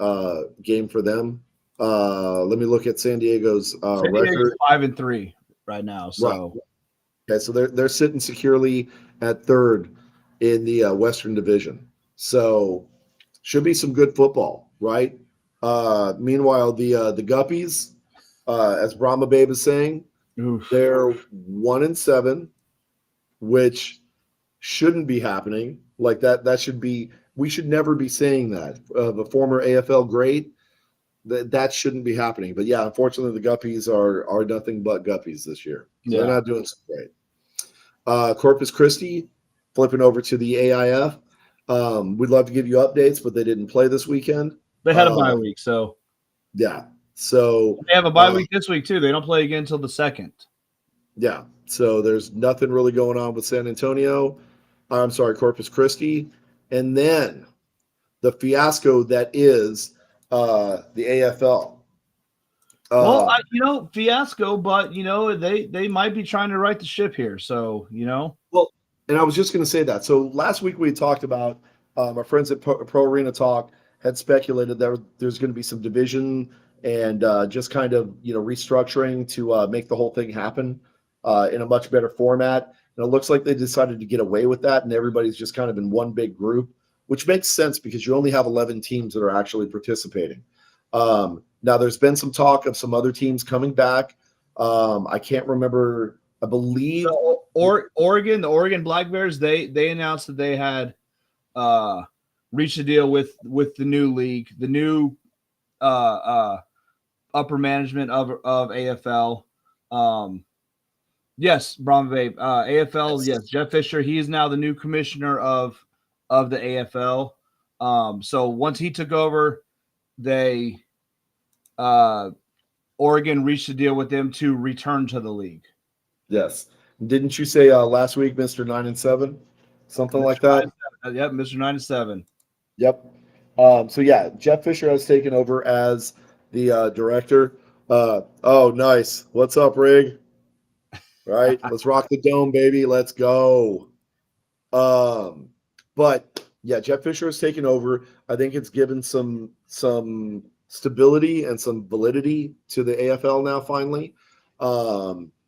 game for them. Let me look at San Diego's record. 5-3 right now. So right. Okay, so they're sitting securely at 3rd in the Western Division. So should be some good football, right? Meanwhile, the Guppies, as Brahma Babe is saying, they're 1-7, which shouldn't be happening. Like that should be. We should never be saying that. The former AFL great, that shouldn't be happening. But yeah, unfortunately, the Guppies are nothing but Guppies this year. So they're not doing so great. Corpus Christi flipping over to the AIF. We'd love to give you updates, but they didn't play this weekend. They had a bye week, so yeah. So they have a bye week this week too. They don't play again until the 2nd. Yeah. So there's nothing really going on with San Antonio. I'm sorry, Corpus Christi, and then the fiasco that is the AFL. Well, Um, fiasco, but they might be trying to right the ship here. So well, and I was just going to say that. So last week we talked about our friends at Pro Arena Talk had speculated that there's going to be some division and just kind of restructuring to make the whole thing happen in a much better format. And it looks like they decided to get away with that, and everybody's just kind of in one big group, which makes sense because you only have 11 teams that are actually participating. Now, there's been some talk of some other teams coming back. I can't remember. I believe Oregon, the Oregon Black Bears, they announced that they had reached a deal with the new league, the new upper management of AFL. Yes, Brom Babe, AFL. Yes, Jeff Fisher. He is now the new commissioner of the AFL. So once he took over, they Oregon reached a deal with them to return to the league. Yes. Didn't you say last week, Mr. 9-7? Something like that? Yep, Mr. 97. Yep. So, yeah, Jeff Fisher has taken over as the director. Oh, nice. What's up, Rig? Right? Let's rock the dome, baby. Let's go. But, yeah, Jeff Fisher has taken over. I think it's given some stability and some validity to the AFL now, finally.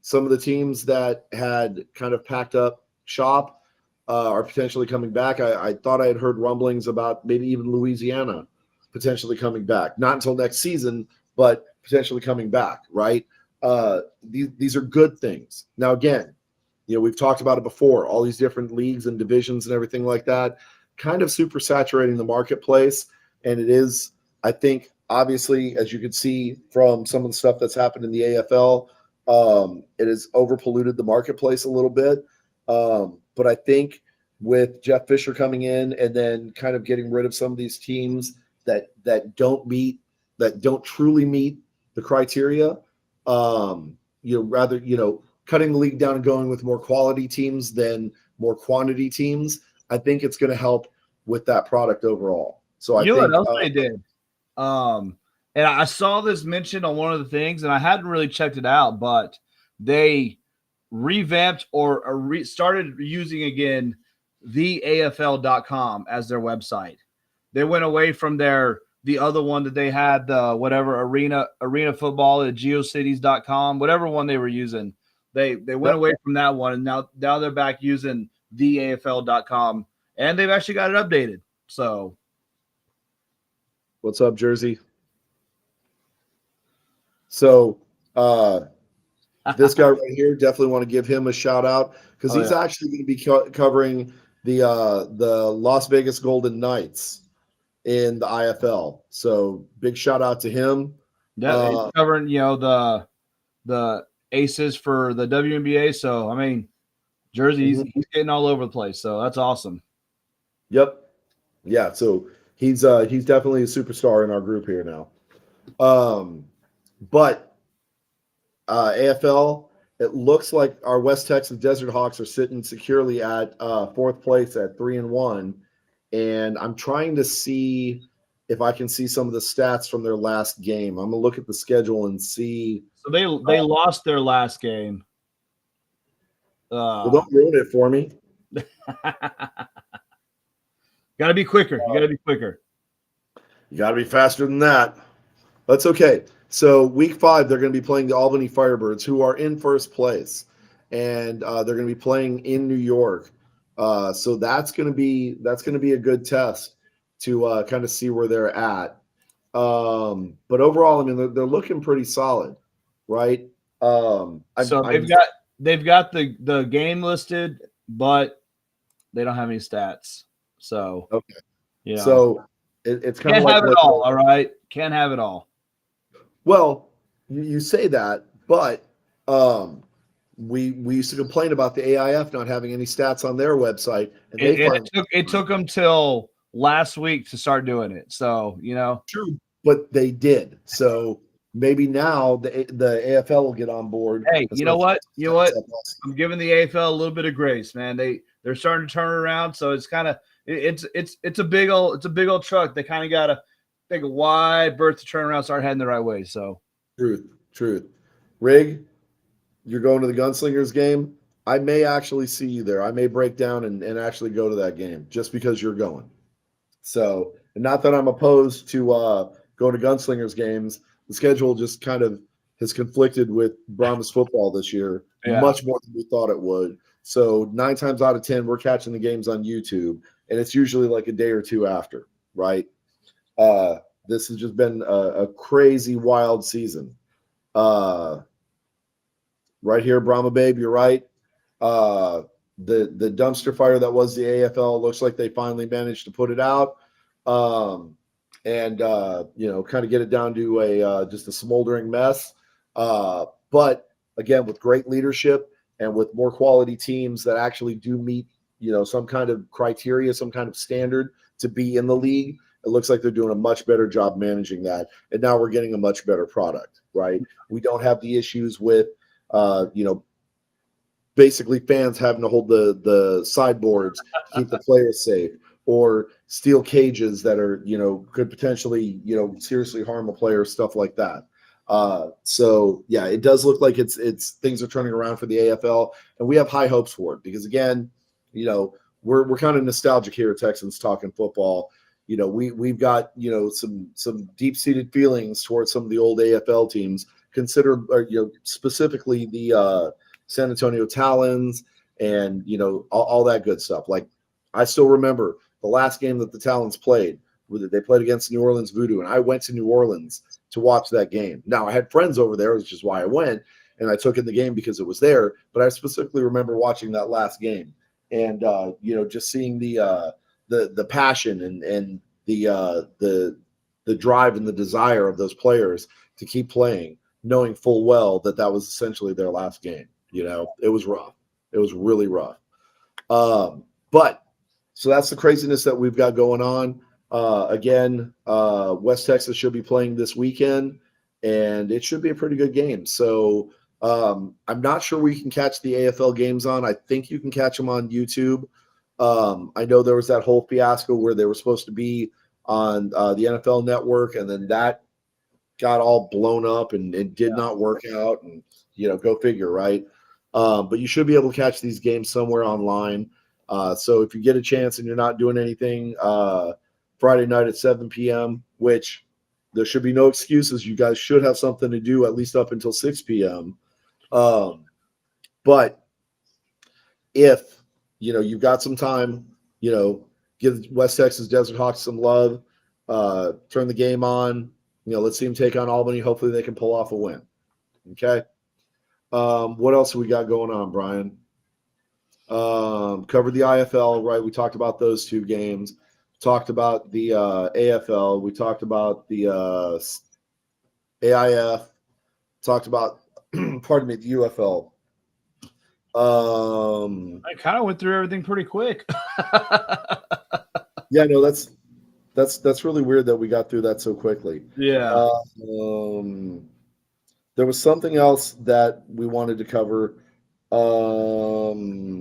Some of the teams that had kind of packed up shop are potentially coming back. I thought I had heard rumblings about maybe even Louisiana potentially coming back. Not until next season, but potentially coming back, right? These are good things. Now, again, we've talked about it before, all these different leagues and divisions and everything like that, kind of super saturating the marketplace. And it is, I think, obviously, as you can see from some of the stuff that's happened in the AFL, it has overpolluted the marketplace a little bit. But I think with Jeff Fisher coming in and then kind of getting rid of some of these teams that don't truly meet the criteria, cutting the league down and going with more quality teams than more quantity teams, I think it's going to help with that product overall. So I think what else they did? And I saw this mentioned on one of the things, and I hadn't really checked it out, but they revamped or started using again theafl.com as their website. They went away from the other one that they had, the whatever arena football at geocities.com, whatever one they were using. They went away from that one, and now they're back using theafl.com, and they've actually got it updated. So what's up, Jersey? So this guy right here, definitely want to give him a shout out because he's actually going to be covering the Las Vegas Golden Knights in the IFL. So big shout out to him. Yeah, he's covering the aces for the WNBA. So I mean, Jersey, he's getting all over the place. So that's awesome. Yep. Yeah. So he's definitely a superstar in our group here now. But AFL, it looks like our West Texas Desert Hawks are sitting securely at fourth place at 3-1. And I'm trying to see if I can see some of the stats from their last game. I'm gonna look at the schedule and see. So they lost their last game. Well, don't ruin it for me. Got to be quicker. You got to be quicker. You got to be faster than that. That's okay. So week 5, they're going to be playing the Albany Firebirds, who are in first place, and they're going to be playing in New York. So that's going to be a good test to kind of see where they're at. But overall, I mean, they're looking pretty solid, right? So they've got the game listed, but they don't have any stats. So okay, so it's kind of like have it all. All right, can't have it all. Well, you say that, but we used to complain about the AIF not having any stats on their website, and it took them till last week to start doing it. So true, but they did. So maybe now the AFL will get on board. Hey, and you know start what? You know what? to- I'm giving the AFL a little bit of grace, man. They're starting to turn around, so it's kind of it's a big old truck. They kind of got to take a wide berth to turn around, start heading the right way. So Truth. Rig, you're going to the Gunslingers game. I may actually see you there. I may break down and actually go to that game just because you're going. So, and not that I'm opposed to going to Gunslingers games. The schedule just kind of has conflicted with Brahmas football this year, yeah, much more than we thought it would. So 9 times out of 10, we're catching the games on YouTube, and it's usually like a day or two after, right? This has just been a crazy, wild season. Right here, Brahma Babe, you're right. The dumpster fire that was the AFL looks like they finally managed to put it out, and kind of get it down to a just a smoldering mess. But again, with great leadership and with more quality teams that actually do meet some kind of criteria, some kind of standard to be in the league, it looks like they're doing a much better job managing that. And now we're getting a much better product, right? We don't have the issues with basically fans having to hold the sideboards to keep the players safe, or steel cages that are could potentially seriously harm a player, stuff like that. So yeah, it does look like it's things are turning around for the AFL, and we have high hopes for it because again, we're kind of nostalgic here at Texans talking football. We've got some deep seated feelings towards some of the old AFL teams. Specifically the San Antonio Talons and all that good stuff. Like I still remember the last game that the Talons played. They played against New Orleans Voodoo, and I went to New Orleans to watch that game. Now I had friends over there, which is why I went, and I took in the game because it was there. But I specifically remember watching that last game, and just seeing the passion and the drive and the desire of those players to keep playing, knowing full well that was essentially their last game. It was rough. It was really rough. But so that's the craziness that we've got going on. Again, West Texas should be playing this weekend, and it should be a pretty good game. So I'm not sure we can catch the AFL games on. I think you can catch them on YouTube. I know there was that whole fiasco where they were supposed to be on the NFL Network, and then that got all blown up and it did not work out. And go figure, right? But you should be able to catch these games somewhere online. So if you get a chance and you're not doing anything Friday night at 7 p.m., which there should be no excuses. You guys should have something to do at least up until 6 p.m. But if you've got some time, give West Texas Desert Hawks some love, turn the game on. Let's see them take on Albany. Hopefully they can pull off a win. Okay. What else we got going on, Brian? Covered the IFL, right? We talked about those two games. Talked about the AFL. We talked about the AIF. Talked about, pardon me, the UFL. I kind of went through everything pretty quick. Yeah, no, that's really weird that we got through that so quickly. Yeah. There was something else that we wanted to cover. Well,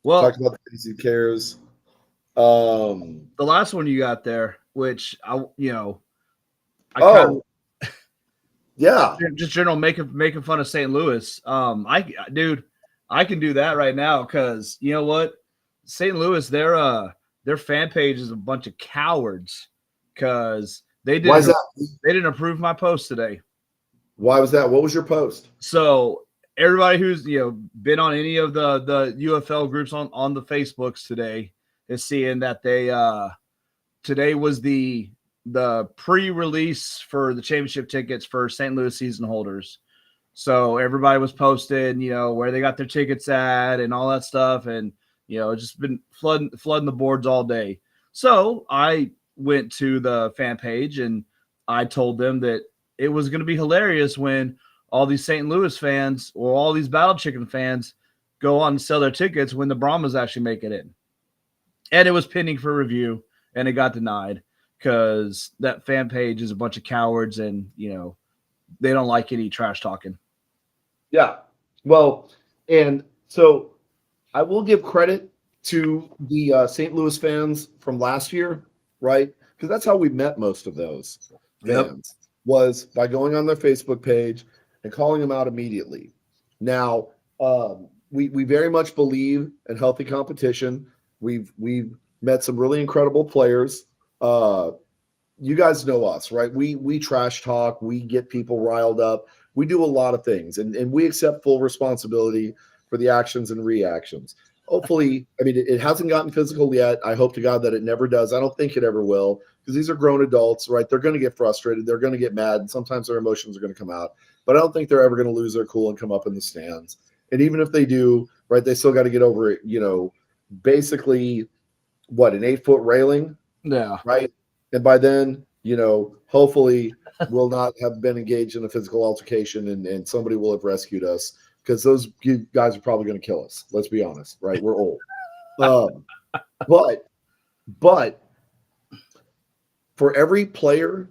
talked about the Crazy Cares. The last one you got there, which kind of, yeah, just general making fun of St. Louis. I can do that right now because you know what, St. Louis, their fan page is a bunch of cowards because they didn't approve my post today. Why was that? What was your post? So everybody who's been on any of the UFL groups on the Facebooks today is seeing that they today was the pre-release for the championship tickets for St. Louis season holders. So everybody was posting, where they got their tickets at and all that stuff, and just been flooding the boards all day. So I went to the fan page and I told them that it was going to be hilarious when all these St. Louis fans or all these Battle Chicken fans go on and sell their tickets when the Brahmas actually make it in. And it was pending for review, and it got denied because that fan page is a bunch of cowards, and they don't like any trash talking. Yeah. Well, and so I will give credit to the St. Louis fans from last year, right? Because that's how we met most of those Yep. fans, was by going on their Facebook page and calling them out immediately. Now, we very much believe in healthy competition. We've met some really incredible players. You guys know us, right? We trash talk, we get people riled up, we do a lot of things, and we accept full responsibility for the actions and reactions. Hopefully, I mean, it hasn't gotten physical yet. I hope to God that it never does. I don't think it ever will, because these are grown adults, right? They're going to get frustrated, they're going to get mad, and sometimes their emotions are going to come out. But I don't think they're ever going to lose their cool and come up in the stands. And even if they do, right, they still got to get over it. Basically, what, an 8-foot railing, Yeah. right? And by then, hopefully we'll not have been engaged in a physical altercation, and somebody will have rescued us, because those guys are probably going to kill us. Let's be honest, right? We're old. But for every player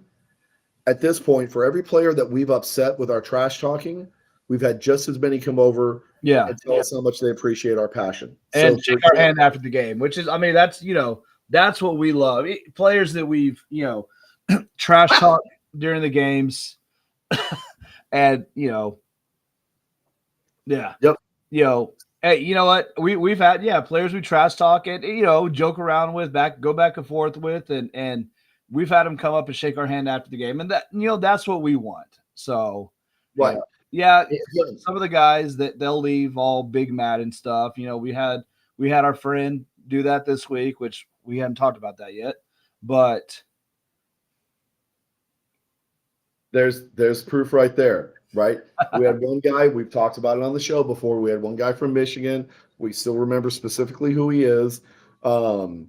at this point, for every player that we've upset with our trash talking, we've had just as many come over and tell us how much they appreciate our passion. And shake our hand after the game, which is, I mean, that's what we love. Players that we've, trash talk during the games. And, yeah. Yep. Hey, you know what? We've had, players we trash talk and, joke around with, go back and forth with, and we've had them come up and shake our hand after the game. And that, that's what we want. So, right. Yeah, some of the guys that they'll leave all big mad and stuff. We had our friend do that this week, which we hadn't talked about that yet. But there's proof right there, right? We had one guy, we've talked about it on the show before. We had one guy from Michigan. We still remember specifically who he is. We're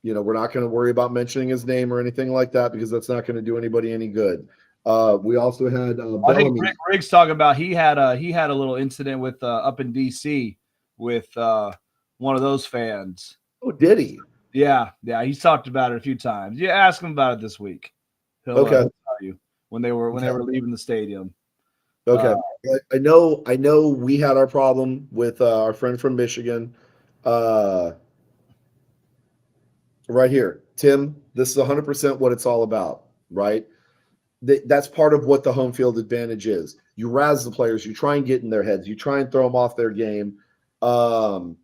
not going to worry about mentioning his name or anything like that, because that's not going to do anybody any good. We also had I think Rick's talking about he had a little incident with up in DC with one of those fans. Oh, did he? Yeah, he's talked about it a few times. You ask him about it this week. He'll tell you when they were leaving the stadium. Okay, I know we had our problem with our friend from Michigan. Right here, Tim. This is 100% what it's all about, right? That's part of what the home field advantage is. You razz the players, you try and get in their heads, you try and throw them off their game. And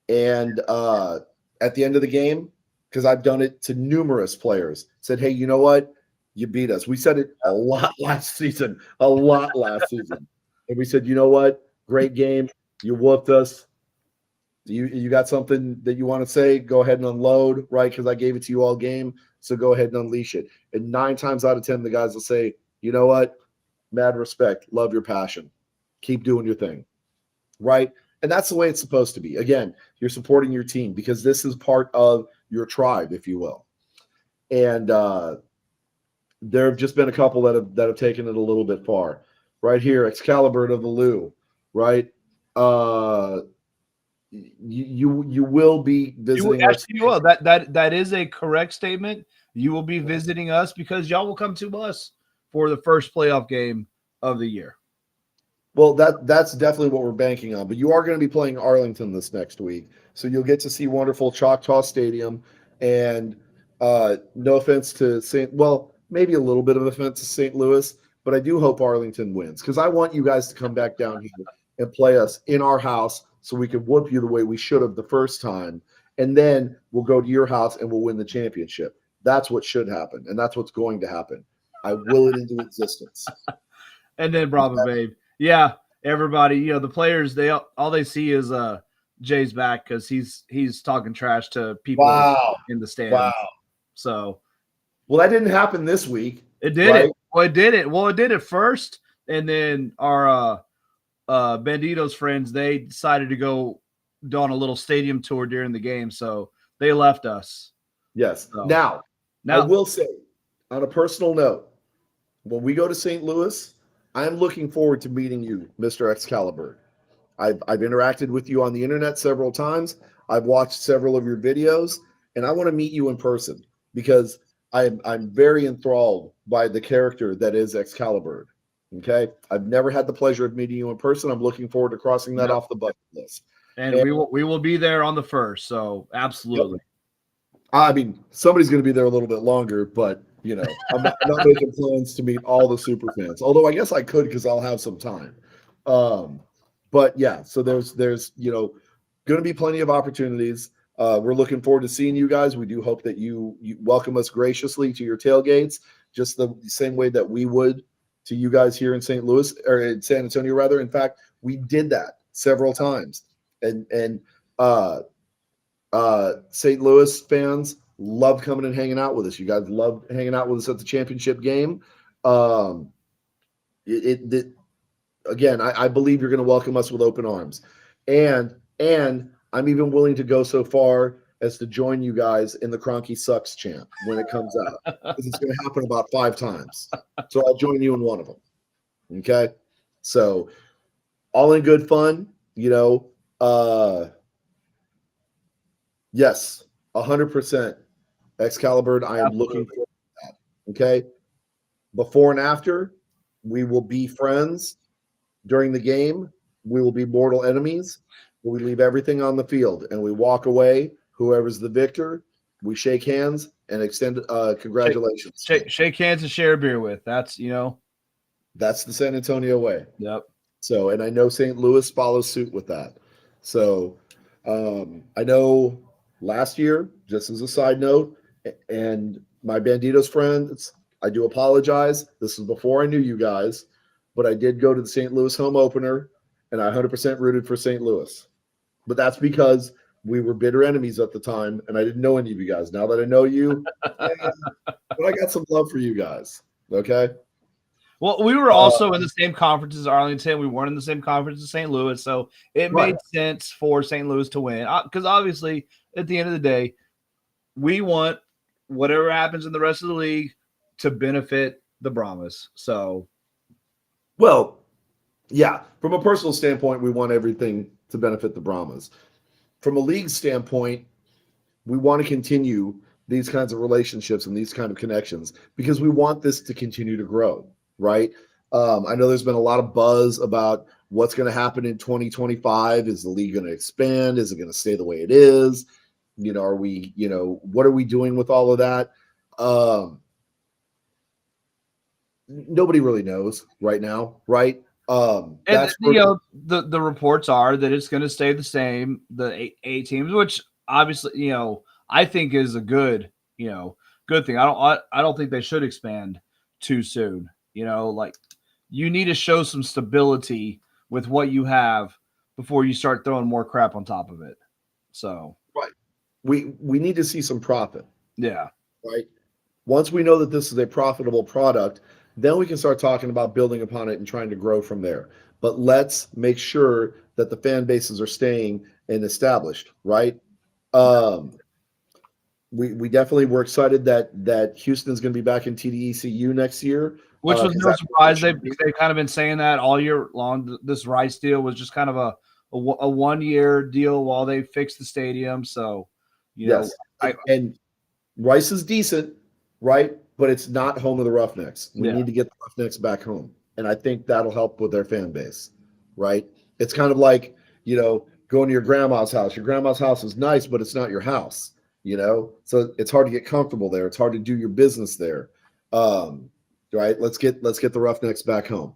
at the end of the game, because I've done it to numerous players, said, hey, you know what? You beat us. We said it a lot last season. And we said, you know what? Great game. You whooped us. You got something that you want to say? Go ahead and unload, right? Because I gave it to you all game. So go ahead and unleash it. And 9 times out of 10, the guys will say, you know what? Mad respect. Love your passion. Keep doing your thing. Right? And that's the way it's supposed to be. Again, you're supporting your team because this is part of your tribe, if you will. And there have just been a couple that have taken it a little bit far. Right here, Excalibur of the Lou, right? You will be visiting us. You will. That is a correct statement. You will be visiting us because y'all will come to us for the first playoff game of the year. Well, that's definitely what we're banking on. But you are going to be playing Arlington this next week, so you'll get to see wonderful Choctaw Stadium. And no offense to maybe a little bit of offense to St. Louis, but I do hope Arlington wins, because I want you guys to come back down here and play us in our house, so we can whoop you the way we should have the first time, and then we'll go to your house and we'll win the championship. That's what should happen, and that's what's going to happen. I will it into existence. And then Bravo Babe. Yeah, everybody, the players, all they see is Jay's back because he's talking trash to people in the stands. Wow. So, well, that didn't happen this week. It did it. Well, it did it. Well, it did it first, and then our Bandito's friends, they decided to go on a little stadium tour during the game, so they left us. Yes. So, now I will say, on a personal note, when we go to St. Louis, I'm looking forward to meeting you, Mr. Excalibur. I've interacted with you on the internet several times. I've watched several of your videos, and I want to meet you in person. because I'm very enthralled by the character that is Excalibur. Okay, I've never had the pleasure of meeting you in person. I'm looking forward to crossing that off the bucket list. And we will be there on the 1st. So absolutely. Yep. I mean, somebody's going to be there a little bit longer, but I'm not making plans to meet all the super fans. Although I guess I could because I'll have some time. But yeah, so there's going to be plenty of opportunities. We're looking forward to seeing you guys. We do hope that you welcome us graciously to your tailgates, just the same way that we would to you guys here in St. Louis, or in San Antonio, rather. In fact, we did that several times, and St. Louis fans love coming and hanging out with us. You guys love hanging out with us at the championship game. Again, I believe you're going to welcome us with open arms, and I'm even willing to go so far as to join you guys in the Cronky Sucks chant when it comes out, because it's going to happen about 5 times. So I'll join you in one of them. Okay, so all in good fun, Yes, 100%. Excalibur, I am looking forward to that. Okay. Before and after, we will be friends. During the game, we will be mortal enemies. We leave everything on the field and we walk away. Whoever's the victor, we shake hands and extend congratulations. Shake hands and share a beer with. That's the San Antonio way. Yep. So, and I know St. Louis follows suit with that. So, I know last year, just as a side note, and my Banditos friends, I do apologize. This was before I knew you guys, but I did go to the St. Louis home opener, and I 100% rooted for St. Louis. But that's because we were bitter enemies at the time, and I didn't know any of you guys. Now that I know you, but I got some love for you guys. Okay. Well, we were also in the same conference as Arlington. We weren't in the same conference as St. Louis, so it made sense for St. Louis to win. Because obviously, at the end of the day, we want whatever happens in the rest of the league to benefit the Brahmas. So, well, yeah, from a personal standpoint, we want everything to benefit the Brahmas. From a league standpoint, we want to continue these kinds of relationships and these kind of connections because we want this to continue to grow, right? I know there's been a lot of buzz about what's going to happen in 2025. Is the league going to expand? Is it going to stay the way it is? Are we, what are we doing with all of that? Nobody really knows right now, right? and the reports are that it's going to stay the same, the eight teams, which obviously, I think is a good thing. I don't think they should expand too soon. Like you need to show some stability with what you have before you start throwing more crap on top of it. So right, we need to see some profit. Yeah. Right. Once we know that this is a profitable product, then we can start talking about building upon it and trying to grow from there. But let's make sure that the fan bases are staying and established, right? We definitely were excited that Houston's going to be back in TDECU next year, which was no surprise. They've kind of been saying that all year long. This Rice deal was just kind of a 1-year deal while they fix the stadium. So, yes, and Rice is decent, right? But it's not home of the Roughnecks. We need to get the Roughnecks back home, and I think that'll help with their fan base, right? It's kind of like going to your grandma's house. Your grandma's house is nice, but it's not your house. So it's hard to get comfortable there. It's hard to do your business there. Right. Let's get the Roughnecks back home.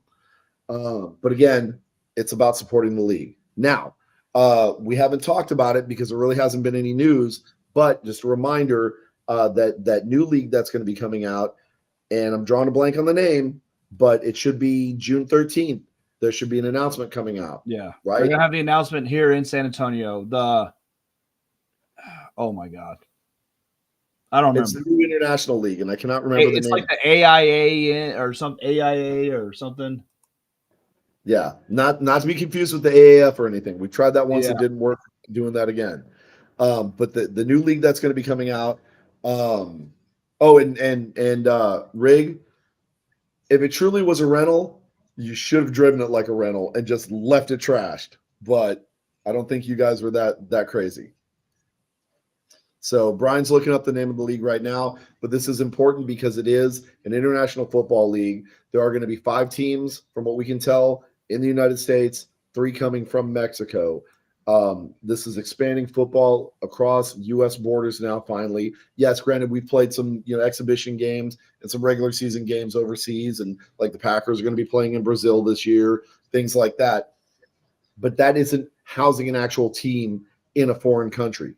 But again, it's about supporting the league. Now, we haven't talked about it because there really hasn't been any news, but just a reminder that new league that's going to be coming out, and I'm drawing a blank on the name, but it should be June 13th. There should be an announcement coming out. Yeah. Right. We're going to have the announcement here in San Antonio. Oh my God. I don't remember. It's the new international league, and I cannot remember the name. It's like the AIA or some AIA or something. Yeah, not to be confused with the AAF or anything. We tried that once; it didn't work. Doing that again, but the new league that's going to be coming out. And Rig, if it truly was a rental, you should have driven it like a rental and just left it trashed. But I don't think you guys were that crazy. So Brian's looking up the name of the league right now, but this is important because it is an international football league. There are going to be 5 teams, from what we can tell, in the United States, 3 coming from Mexico. This is expanding football across U.S. borders now. Finally, yes, granted, we've played some exhibition games and some regular season games overseas, and like the Packers are going to be playing in Brazil this year, things like that. But that isn't housing an actual team in a foreign country.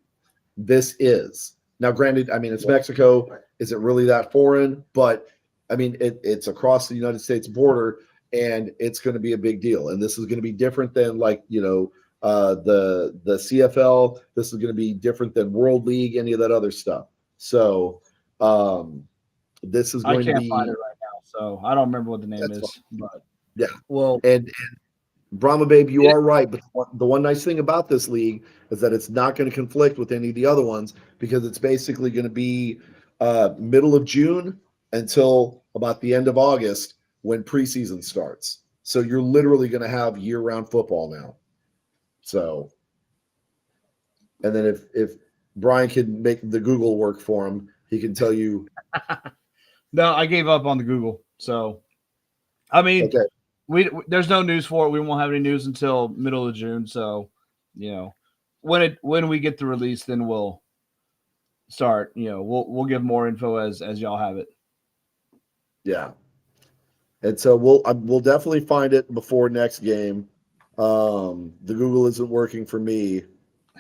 This is now. Granted, I mean it's Mexico. Is it really that foreign? But I mean it's across the United States border, and it's going to be a big deal. And this is going to be different than the CFL. This is going to be different than World League, any of that other stuff. So this is going to be. I can't find it right now, so I don't remember what the name is. Fine. But yeah, well, and Brahma Babe, you are right. But the one nice thing about this league is that it's not going to conflict with any of the other ones because it's basically going to be middle of June until about the end of August when preseason starts. So you're literally going to have year-round football now. So, and then if Brian can make the Google work for him, he can tell you. No, I gave up on the Google. So, I mean, okay. There's no news for it. We won't have any news until middle of June. So, when we get the release, then we'll start. We'll give more info as y'all have it. Yeah, and so we'll definitely find it before next game. The Google isn't working for me,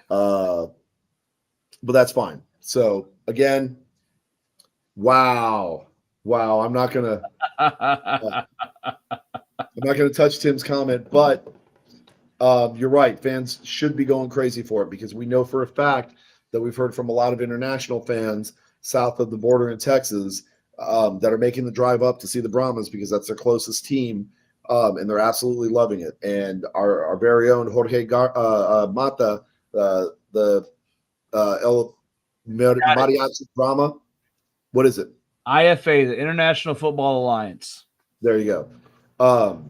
but that's fine. So again, wow. I'm not gonna touch Tim's comment, but you're right. Fans should be going crazy for it because we know for a fact that we've heard from a lot of international fans south of the border in Texas that are making the drive up to see the Brahmas because that's their closest team, and they're absolutely loving it. And our very own Jorge Mata, the El Mariachi Brahma, what is it? IFA, the International Football Alliance. There you go.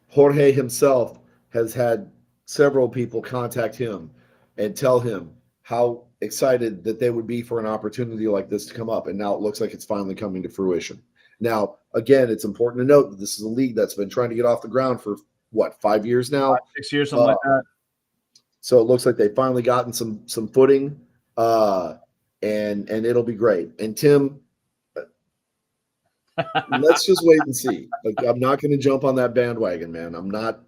Jorge himself has had several people contact him and tell him how excited that they would be for an opportunity like this to come up. And now it looks like it's finally coming to fruition. Now, again, it's important to note that this is a league that's been trying to get off the ground for 5 years now? 6 years, something like that. So it looks like they've finally gotten some footing, and it'll be great. And Tim, let's just wait and see. Like, I'm not going to jump on that bandwagon, man. I'm not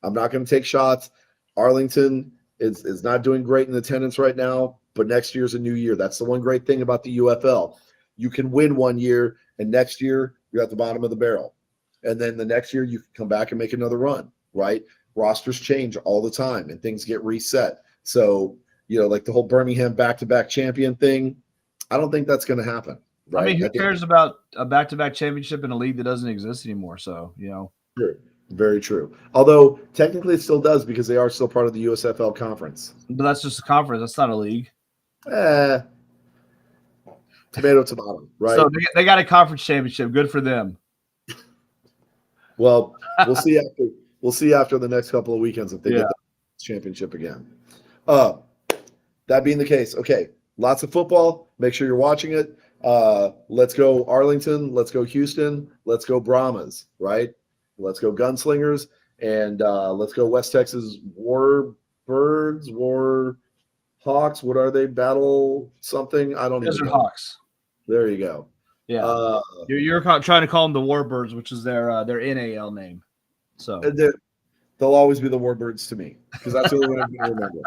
going to take shots. Arlington is not doing great in attendance right now, but next year's a new year. That's the one great thing about the UFL. You can win one year, and next year you're at the bottom of the barrel. And then the next year you can come back and make another run, right? Rosters change all the time, and things get reset. So, like the whole Birmingham back-to-back champion thing, I don't think that's going to happen. Right? I mean, who cares about a back-to-back championship in a league that doesn't exist anymore? So, True. Very true. Although technically it still does because they are still part of the USFL conference. But that's just a conference. That's not a league. Tomato, right? So they got a conference championship. Good for them. Well, we'll see after. We'll see after the next couple of weekends if they get the championship again. That being the case, okay, lots of football. Make sure you're watching it. Let's go Arlington. Let's go Houston. Let's go Brahmas, right? Let's go Gunslingers. And let's go West Texas Warbirds, Warhawks. What are they? Battle something? I don't even know. Hawks. There you go. Yeah. You're trying to call them the Warbirds, which is their NAL name. So they'll always be the Warbirds to me because that's the only one I'm going to remember.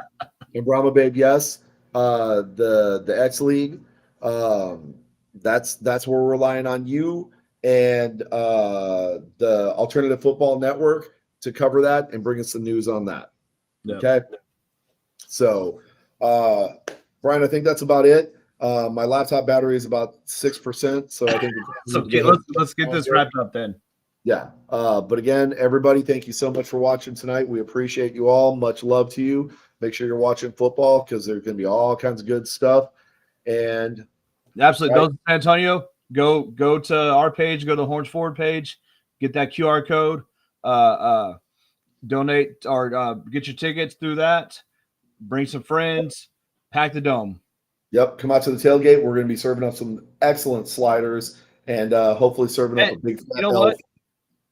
And Brahma Babe, yes. The X League, that's where we're relying on you and the Alternative Football Network to cover that and bring us the news on that. Yep. Okay. So, Brian, I think that's about it. My laptop battery is about 6%, so I think let's get this wrapped up then. Yeah. But again, everybody, thank you so much for watching tonight. We appreciate you all. Much love to you. Make sure you're watching football because there's going to be all kinds of good stuff. And absolutely, right. Go to San Antonio. Go to our page. Go to the Horns Forward page. Get that QR code. Donate or get your tickets through that. Bring some friends. Pack the dome. Yep, come out to the tailgate. We're going to be serving up some excellent sliders and hopefully serving up a And big you fat know elf. what?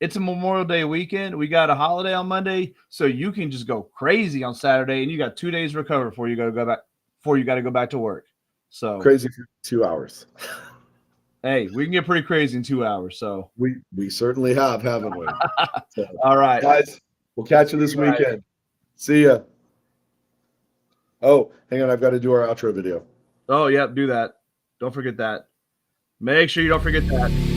It's a Memorial Day weekend. We got a holiday on Monday, so you can just go crazy on Saturday, and you got 2 days to recover before you got to go back. Before you got to go back to work. So Crazy for 2 hours. hey, we can get pretty crazy in 2 hours. So We certainly have, haven't we? So, all right, guys, we'll catch you this weekend. See ya. Oh, hang on. I've got to do our outro video. Oh, yeah, do that. Don't forget that. Make sure you don't forget that.